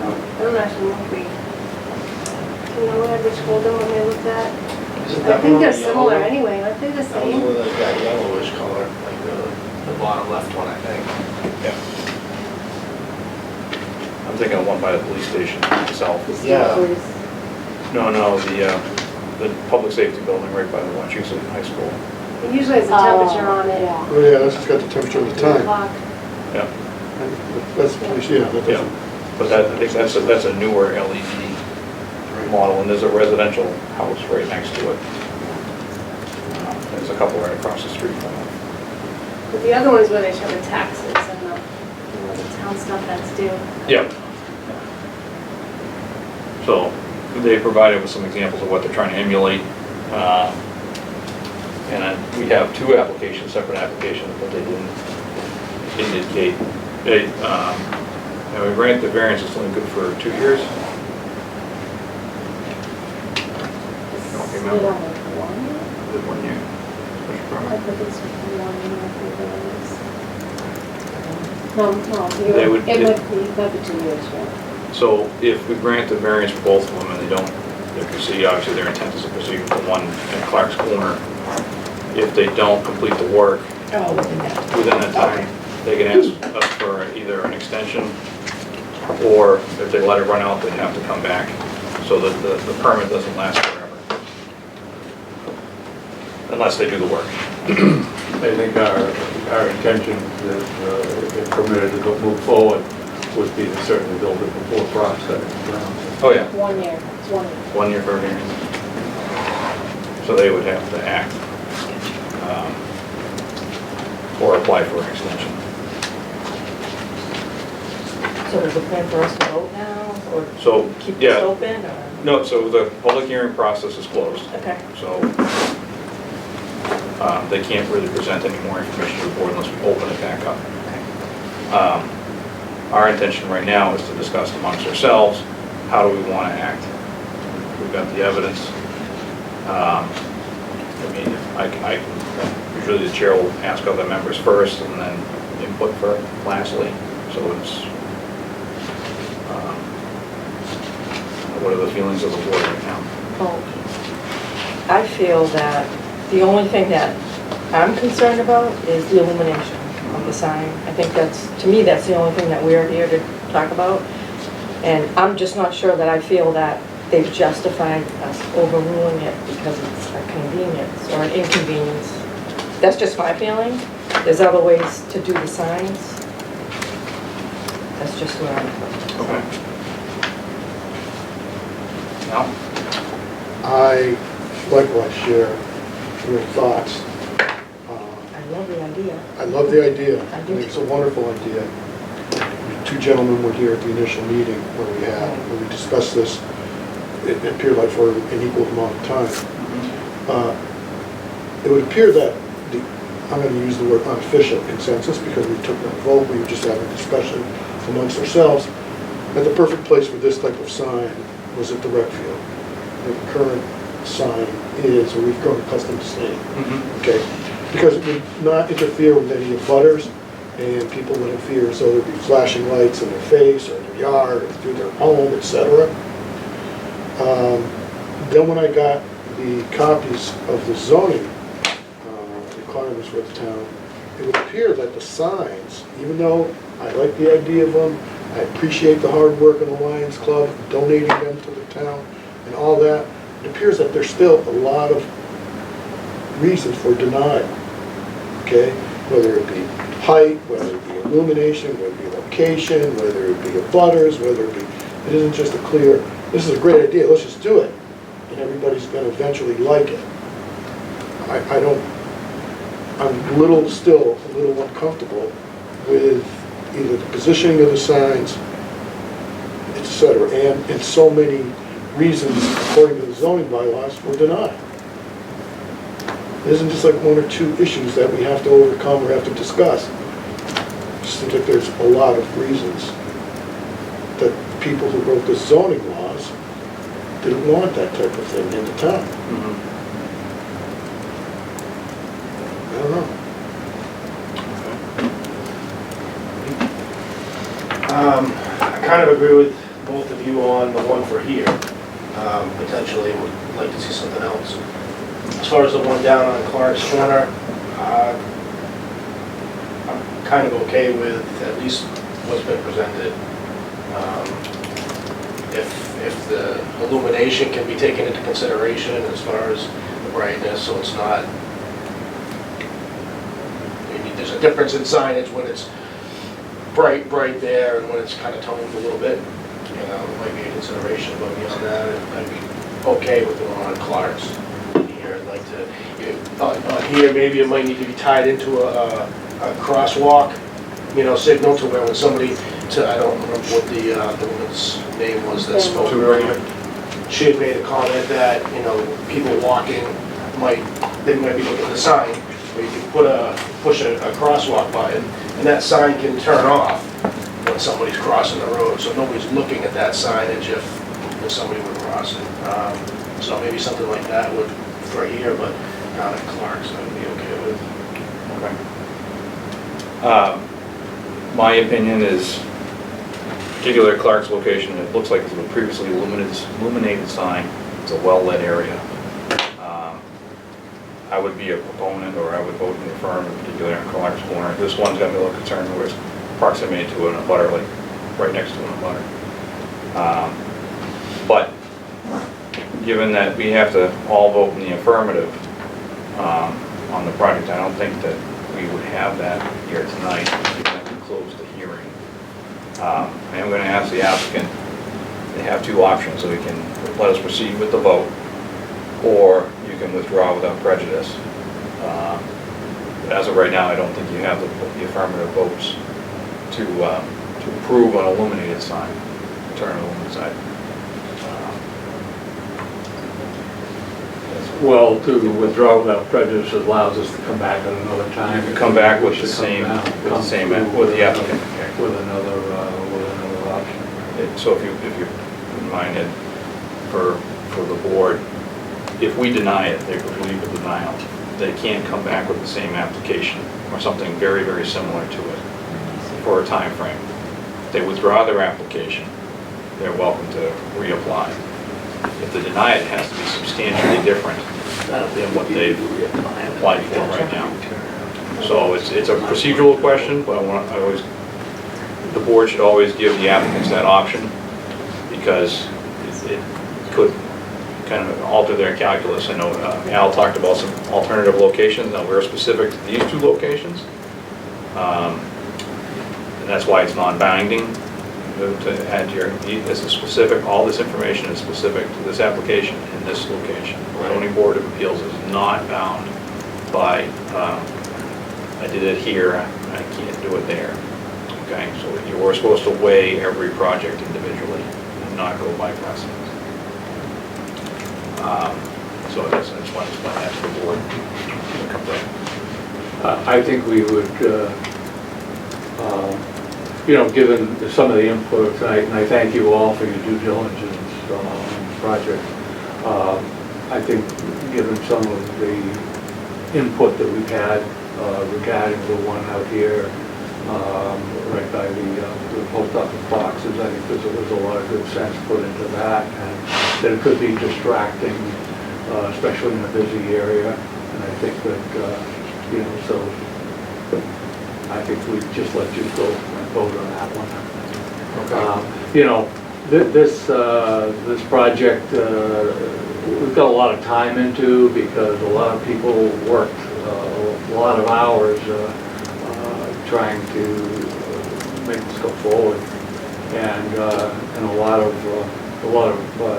I don't actually know if we, do you know which Holden one they looked at? I think they're similar anyway, aren't they the That was same? one that's got yellowish color, like the bottom left one, I think. Yeah. I'm thinking of one by the police station itself. Yeah. No, the public safety building right by the Wachusett High School. It usually has a temperature on it. Yeah. Oh, yeah, that's just got the temperature of the 2 time. o'clock. Yeah. That's police, yeah, that doesn't. But that, I think that's a newer LED model, and there's a residential house right next to it. There's a couple right across the street from it. But the other one is where they show the taxes and the town stuff that's due. Yep. So they provided with some examples of what they're trying to emulate. And we have two applications, separate applications, but they didn't indicate. We grant the variance is only good for 2 years. Don't Split remember. out of one? Is it 1 year? Special I permit? think it's 1 year for those. No, They it would- might be 2 years, right? So if we grant the variance for both of them and they don't, they proceed, obviously their intent is to proceed with the one in Clark's Corner. If they don't complete the work Oh, within that. within that time, they can ask us for either an extension, or if they let it run out, they have to come back, so that the permit doesn't last forever. Unless they do the work. I think our intention is, if permitted to move forward, would be to certainly build it before frost setting the ground. Oh, yeah, 1 year, it's 1 year. 1 year for variance. So they would have to act, or apply for an extension. So is the plan for us to vote now, or So, keep this yeah, open, or? no, so the public hearing process is closed. Okay. So they can't really present any more information to the board unless we open it back up. Our intention right now is to discuss amongst ourselves, how do we want to act? We've got the evidence. I mean, usually the chair will ask other members first and then input for lastly. So it's, what are the feelings of the board right now? Well, I feel that the only thing that I'm concerned about is the illumination of the sign. I think that's, to me, that's the only thing that we're here to talk about. And I'm just not sure that I feel that they've justified us overruling it because it's a convenience or an inconvenience. That's just my feeling. There's other ways to do the signs. That's just where I'm. Okay. Now? I likewise share your thoughts. I love the idea. I love the idea. I I do think it's a too. wonderful idea. Two gentlemen were here at the initial meeting where we discussed this. It appeared like for an equal amount of time. It would appear that I'm going to use the word unofficial consensus because we took no vote, we were just having a discussion amongst ourselves, that the perfect place for this type of sign was at the rec field. The current sign is, or we've grown accustomed to saying, okay? Because it would not interfere with any abutters, and people wouldn't fear, so there'd be flashing lights in their face, or in their yard, or through their home, etc. Then when I got the copies of the zoning requirements for the town, it would appear that the signs, even though I like the idea of them, I appreciate the hard work of the Lions Club, donating them to the town, and all that, it appears that there's still a lot of reasons for denial, okay? Whether it be height, whether it be illumination, whether it be location, whether it be abutters, whether it be, it isn't just a clear, this is a great idea, let's just do it, and everybody's gonna eventually like it. I'm still a little uncomfortable with either the positioning of the signs, et cetera, and so many reasons, according to the zoning bylaws, were denied. It isn't just like one or two issues that we have to overcome or have to discuss. It just seems like there's a lot of reasons that people who wrote the zoning laws didn't want that type of thing in the town. I don't know. I kind of agree with both of you on the one for here. Potentially would like to see something else. As far as the one down on Clark's Corner, I'm kind of okay with at least what's been presented. If the illumination can be taken into consideration as far as the brightness, so it's not, maybe there's a difference in signage when it's bright there and when it's kind of toned a little bit, you know, it might be a consideration, but beyond that, I'd be okay with the one on Clark's here. I'd like to, on here, maybe it might need to be tied into a crosswalk, you know, signal to where when somebody, I don't remember what the woman's name was that spoke earlier. She had made a comment that, you know, people walking they might be looking at the sign, where you can push a crosswalk button, and that sign can turn off when somebody's crossing the road, so nobody's looking at that signage if somebody were crossing. So maybe something like that would, for here, but down at Clark's, I would be okay with. Okay. My opinion is, particularly at Clark's location, it looks like it's a previously illuminated sign. It's a well-lit area. I would be a proponent, or I would vote in the affirmative, particularly on Clark's Corner. This one's got me a little concerned with proximity to an abutter, like right next to an abutter. But given that we have to all vote in the affirmative on the project, I don't think that we would have that here tonight. We have to close the hearing. I am going to ask the applicant, they have two options, so we can let us proceed with the vote, or you can withdraw without prejudice. As of right now, I don't think you have the affirmative votes to approve an illuminated sign, turn an illuminated sign. Well, to withdraw without prejudice allows us to come back at another time. You can come back with the same, with the applicant. With another option. So if you wouldn't mind it, for the board, if we deny it, they would leave a denial. They can come back with the same application or something very, very similar to it for a time frame. If they withdraw their application, they're welcome to reapply. If they deny it, it has to be substantially different than what they've applied for right now. So it's a procedural question, but the board should always give the applicants that option, because it could kind of alter their calculus. I know Al talked about some alternative locations. Now we're specific to these two locations, and that's why it's non-binding. To add here, this is specific. All this information is specific to this application in this location. The zoning board of appeals is not bound by. I did it here. I can't do it there. Okay, so you were supposed to weigh every project individually and not go by precedence. So I just want to explain that to the board. I think we would, given some of the input tonight, and I thank you all for your due diligence on the project. I think given some of the input that we've had regarding the one out here, right by the post office boxes, I think there was a lot of good sense put into that, and that it could be distracting, especially in a busy area. And I think that, so I think we just let you go and vote on that one. Okay. This project, we've got a lot of time into, because a lot of people worked a lot of hours trying to make this go forward, and a lot of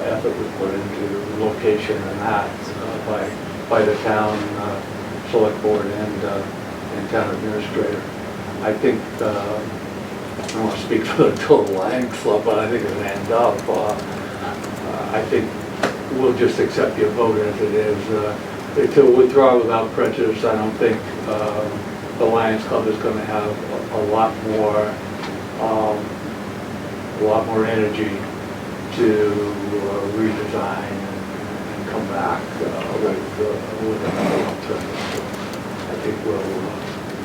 effort was put into location and that by the town select board and town administrator. I think, I don't want to speak for the total Lions Club, but I think it'll end up, I think we'll just accept your vote as it is. To withdraw without prejudice, I don't think the Lions Club is going to have a lot more energy to redesign and come back with another alternative. So I think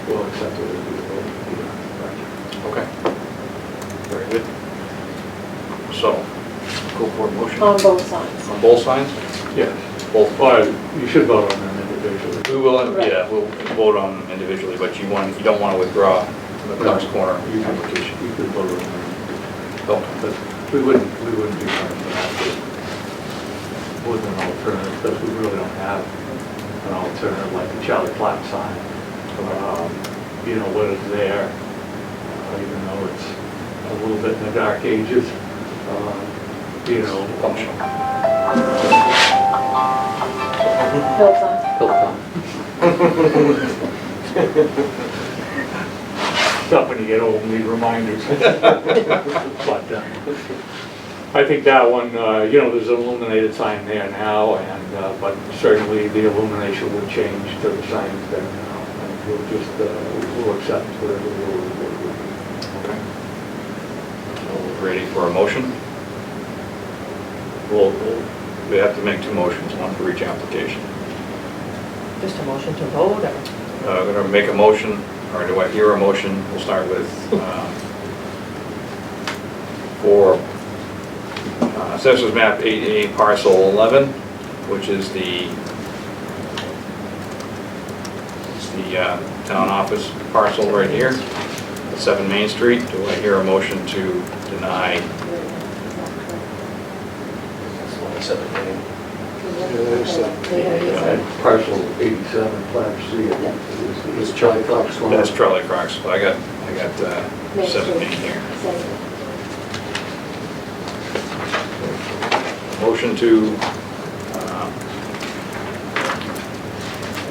we'll accept it as we vote. Okay. Very good. So, go for a motion. On both sides. On both sides? Yes, Both. well, you should vote on them individually. We will, yeah, we'll vote on them individually, but you don't want to withdraw the Clark's Corner You application. could vote on them. Okay. But we wouldn't be trying to have to, with an alternative, because we really don't have an alternative like the Charlie Platt sign. You know, what is there, even though it's a little bit in the dark ages, you know. Functional. Hilltop. Stuff when you get old and need reminders. But I think that one, you know, there's an illuminated sign there now, and but certainly the illumination would change to the signs there now. And we'll just, we'll accept whatever the board will be. Okay. So we're ready for a motion? We have to make two motions, one for each application. Just a motion to vote, or? I'm going to make a motion, or do I hear a motion? We'll start with, for Assessors Map 8A Parcel 11, which is the town office parcel right here, at 7 Main Street. Do I hear a motion to deny? Parcel 87, Flash C, is Charlie Clark's one. That's Charlie Clark's. So I got 7 Main here. Motion to,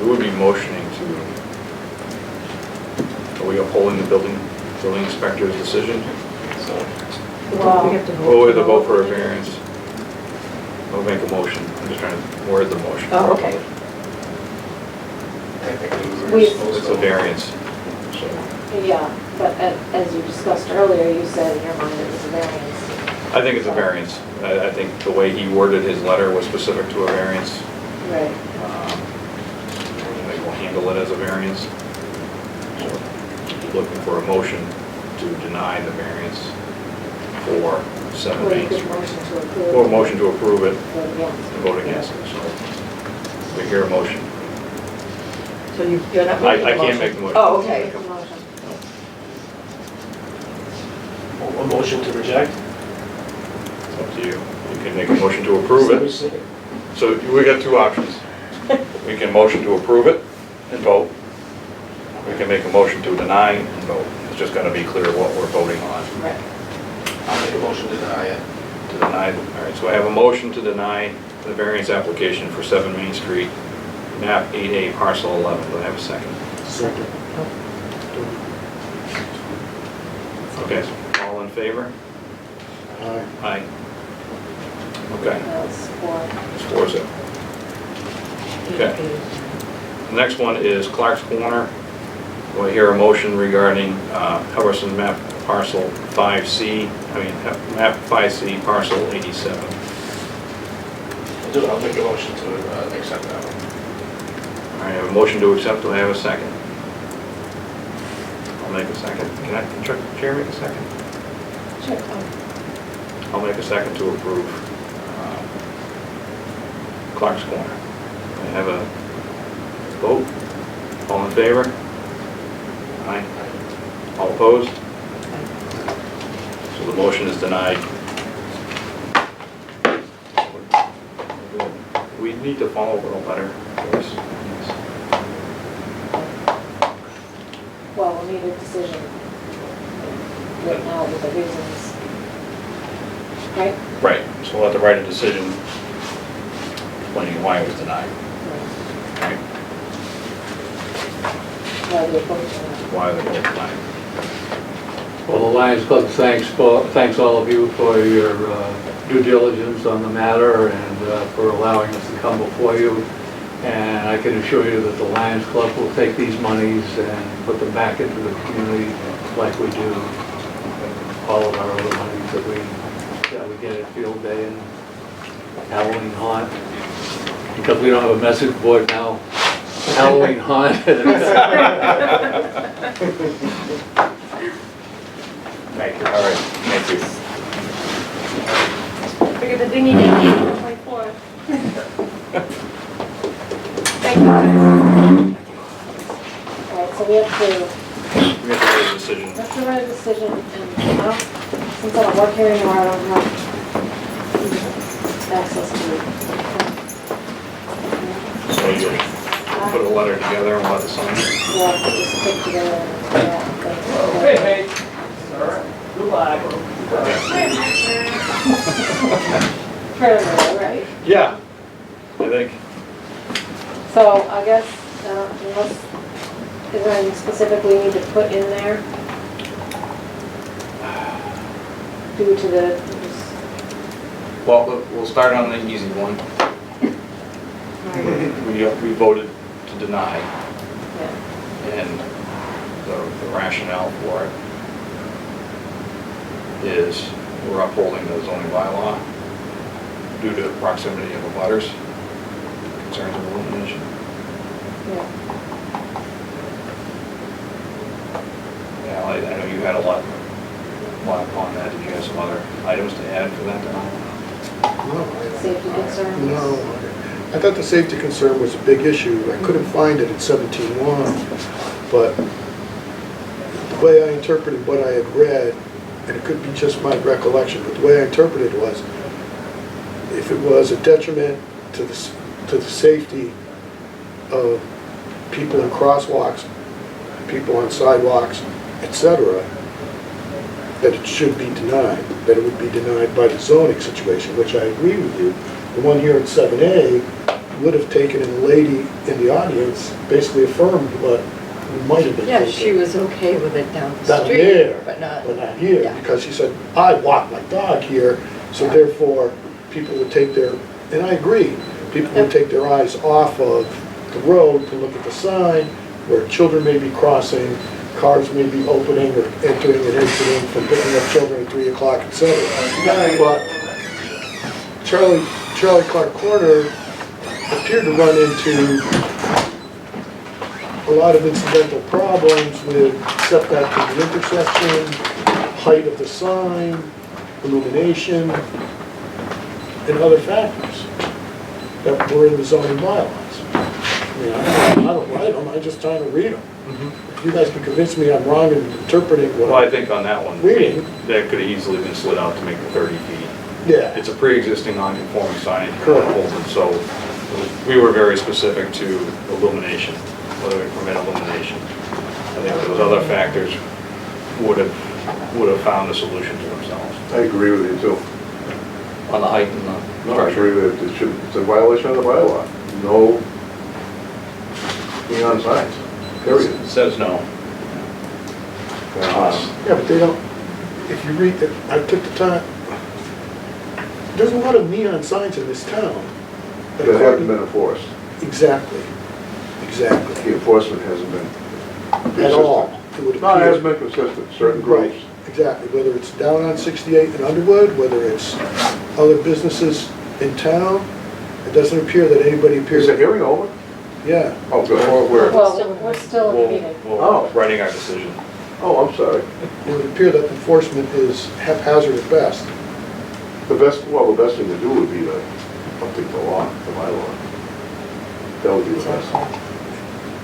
we would be motioning to, are we upholding the building inspector's decision? Wow. We have to vote. Oh, we have to vote for a variance. I'll make a motion. I'm just trying to word the motion. Oh, okay. It's a variance, so. Yeah, but as you discussed earlier, you said in your mind it was a variance. I think it's a variance. I think the way he worded his letter was specific to a variance. Right. They will handle it as a variance. So, looking for a motion to deny the variance for 7 Or you Main could Street. motion to approve. Or motion to approve it Vote against. and vote against it, so we hear a motion. So you're not I making the motion? can't make the motion. Oh, okay. Make a motion. A motion to reject? It's up to you. You can make a motion to approve it. So we got two options. We can motion to approve it and vote. We can make a motion to deny and vote. It's just gotta be clear what we're voting on. Right. I'll make a motion to deny it. To deny, all right, so I have a motion to deny the variance application for 7 Main Street, map 8A parcel 11. Do I have a second? Second. Okay, so all in favor? Aye. Aye. Okay, That's four. it's 4-0. Okay. The next one is Clark's Corner. Do I hear a motion regarding Hubbardson map parcel 5C, map 5C parcel 87? I'll make a motion to accept that one. All right, I have a motion to accept. Do I have a second? I'll make a second. Can Chair make a second? Sure. I'll make a second to approve Clark's Corner. I have a vote. All in favor? Aye. All opposed? So the motion is denied. We need to follow with a letter, of course. Well, we'll need a decision written out with the reasons. Right? Right, so we'll have to write a decision explaining why it was denied. Right? Why the approach. Why they were denied. Well, the Lions Club thanks all of you for your due diligence on the matter and for allowing us to come before you. And I can assure you that the Lions Club will take these monies and put them back into the community like we do all of our other monies that we get at Field Day and Halloween Haunt. Because we don't have a message board now, Halloween Haunt. Thank you. All right, thank you. Figure the dingy dingy on the 24th. Thank you. All right, so we have to, We have to make a decision. write a decision, and, well, since I don't work here anymore, I don't have access to it. So you put a letter together and we'll have to sign it. Yeah, just stick together and, yeah. Hey, hey, sir, goodbye. Perimeter, right? Yeah, I think. So I guess, unless, is there anything specific we need to put in there? Due to the, Well, we'll start on the easy one. We voted to deny, yeah, and the rationale for it is we're upholding the zoning bylaw due to proximity of the butters, concerns of illumination. yeah. Yeah, I know you had a lot on that. Did you have some other items to add for that? No, Safety concerns? No, I thought the safety concern was a big issue. I couldn't find it in 17-1, but the way I interpreted what I had read, and it could be just my recollection, but the way I interpreted it was, if it was a detriment to the safety of people in crosswalks, people on sidewalks, etc., that it should be denied, that it would be denied by the zoning situation, which I agree with you. The one here at 7A would have taken, and the lady in the audience basically affirmed what might have been Yeah, taken. she was okay with it down the Down street, there, but not. but not here, Yeah. because she said, I walk my dog here, so therefore, people would take their, and I agree, people would take their eyes off of the road to look at the sign, where children may be crossing, cars may be opening or entering and exiting from picking up children at 3 o'clock, etc. But Charlie Clark Corner appeared to run into a lot of incidental problems with setback to the intersection, height of the sign, illumination, and other factors that were in the zoning bylaws. I mean, I don't write them, I'm just trying to read them. If you guys can convince me I'm wrong in interpreting what Well, I I'm think on that one, reading, that could have easily been slid out to make the 30 feet. yeah, It's a pre-existing non-conforming sign, Correct. and so we were very specific to illumination, whether we permit illumination. I think those other factors would have found a solution to themselves. I agree with you too. On the height and the No, I structure. agree with it. It's a violation of the bylaw. No neon signs, period. It says no. yeah, but they don't, if you read it, I took the time, there's a lot of neon signs in this town. That haven't been enforced. Exactly, exactly, The enforcement hasn't been at all. It would No, it hasn't appear, been consistent, certain right, groups. exactly, whether it's down on 68 in Underwood, whether it's other businesses in town, it doesn't appear that anybody appears. Is the hearing over? Yeah, Oh, good. Or where? Well, we're still in the meeting. Oh. Writing our decision. Oh, I'm sorry. it would appear that enforcement is haphazard at best. The best thing to do would be to update the law, the bylaw. That would be the best.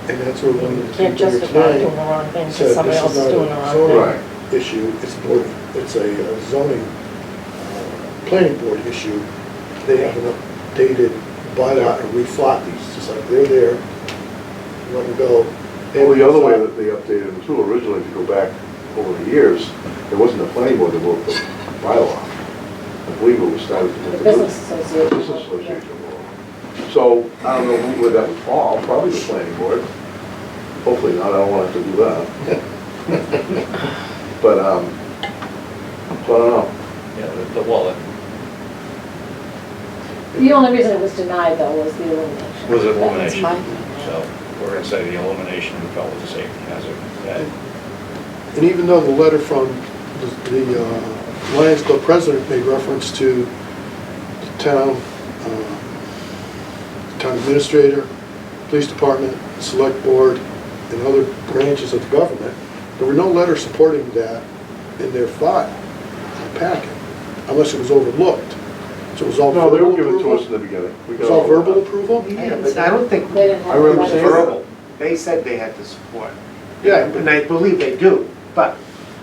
And that's where one of the Can't people here justify doing the tonight wrong thing said because somebody this else is is not doing the a wrong zoning thing. issue, it's a zoning, planning board issue. They have an updated bylaw and reflot these, just like they're there, let them go. Well, the other way that they updated them too, originally, if you go back over the years, it wasn't the planning board that wrote the bylaw. I believe it was started The with the business association. business association law. So, I don't know where that would fall, probably the planning board. Hopefully not, I don't want to have to do that. But, so I don't know. Yeah, the wallet The only reason it was denied though was the illumination. was That's illumination. my, So we're gonna say the illumination we felt was a safety hazard. That- And even though the letter from the Lions Club president made reference to the town administrator, police department, select board, and other branches of the government, there were no letters supporting that in their file, in the packet, unless it was overlooked. So it was all No, they verbal were given to us approval? in the beginning. We It got was all of verbal that. approval? Yeah, but I don't think, They didn't have. I remember the saying letters. verbal. they said they had the support. Yeah, and I believe they do, but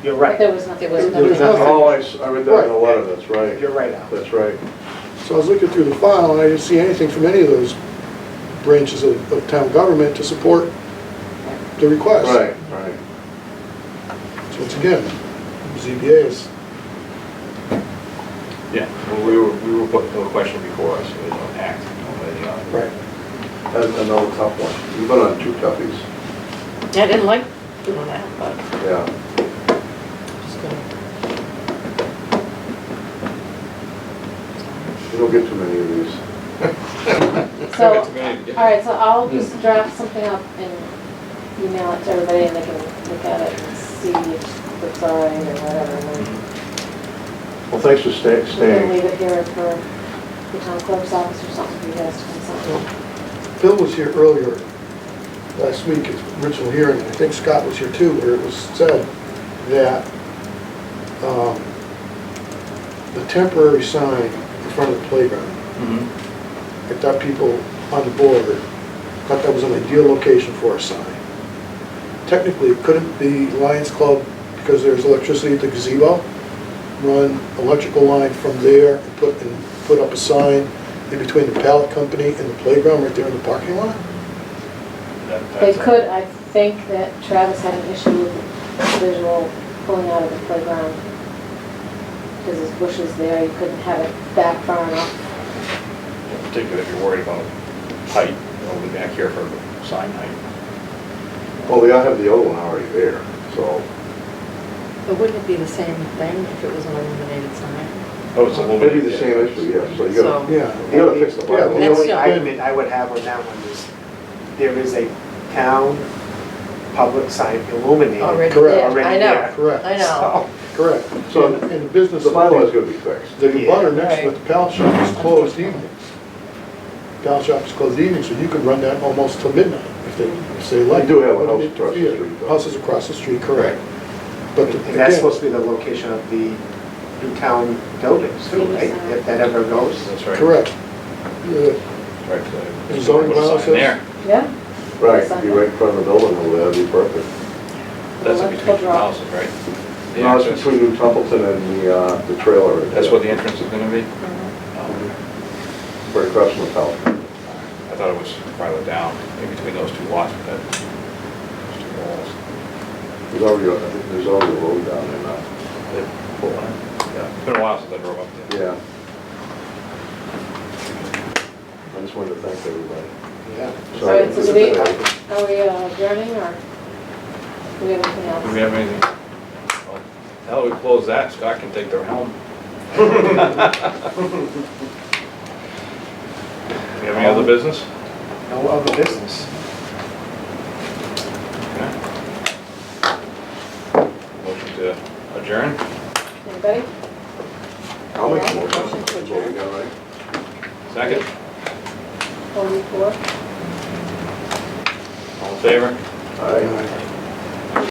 you're But right. there was nothing. There was There was nothing. Oh, I read that in the letter, that's right. You're right, Al. That's right. So I was looking through the file, and I didn't see anything from any of those branches of town government to support the request. Right, right. So once again, ZBA is, Yeah, well, we were put the question before us, so they don't act one way or the other. right. That's another tough one. You've been on two toughies. I didn't like doing that, but Yeah. just gonna. You don't get too many of these. So, It's a good idea. all right, so I'll just draft something up and email it to everybody and they can look at it and see if it's all right or whatever. And then Well, thanks for we can staying. leave it here for the town clerk's office or something for you guys to consult. Bill was here earlier last week at the original hearing, and I think Scott was here too, where it was said that the temporary sign in front of the playground, Mhm. I thought people on the board thought that was an ideal location for a sign. Technically, couldn't the Lions Club, because there's electricity at the gazebo, run electrical line from there and put up a sign in between the pallet company and the playground right there in the parking lot? They could, I think that Travis had an issue with visual pulling out of the playground. Because there's bushes there, you couldn't have it back far enough. Particularly if you're worried about height, we'll be back here for sign height. Well, they all have the other one already there, so. But wouldn't it be the same thing if it was an illuminated sign? Oh, it's a little bit. Maybe the same issue, yeah, so you So- gotta, Yeah. you gotta fix the Yeah, bylaw. the That's only just- argument I would have on that one is, there is a town public sign illuminated. Already Correct. there, Already I know, there. Correct. I know. Correct. So, And the business. The bylaw's gotta be fixed. The Yeah, butter next to right. the pallet shop is closed evenings. Pallet shop is closed evenings, so you could run that almost till midnight if they like. You do have a house Wouldn't across the interfere. street, though. Houses across the street, correct. But And that's again, supposed to be the location of the new town buildings too, right? If that ever goes. That's right. correct. Right. The zoning Put a bylaw sign says- there. Yeah? Right, be right in front of the building over there, that'd be perfect. That's in Electrical between two drop. houses, right? The No, it's access. between New Templeton and the trailer. right That's there. where the entrance is gonna be? Right across from the house. I thought it was farther down, in between those two lots, but that, those two walls. There's already, I think there's already a road down there now. They pull in. Yeah, it's been a while since I drove up there. Yeah. I just wanted to thank everybody. Yeah. All right, so do we, are we adjourning or do we have anything else? Do we have anything? Well, hell, we close that, Scott can take their helm. We have any other business? No other business. Okay. Motion to adjourn? Anybody? I'll make a Yeah. motion. Motion to That's what we got, right? Second? Only four? All in favor? Aye.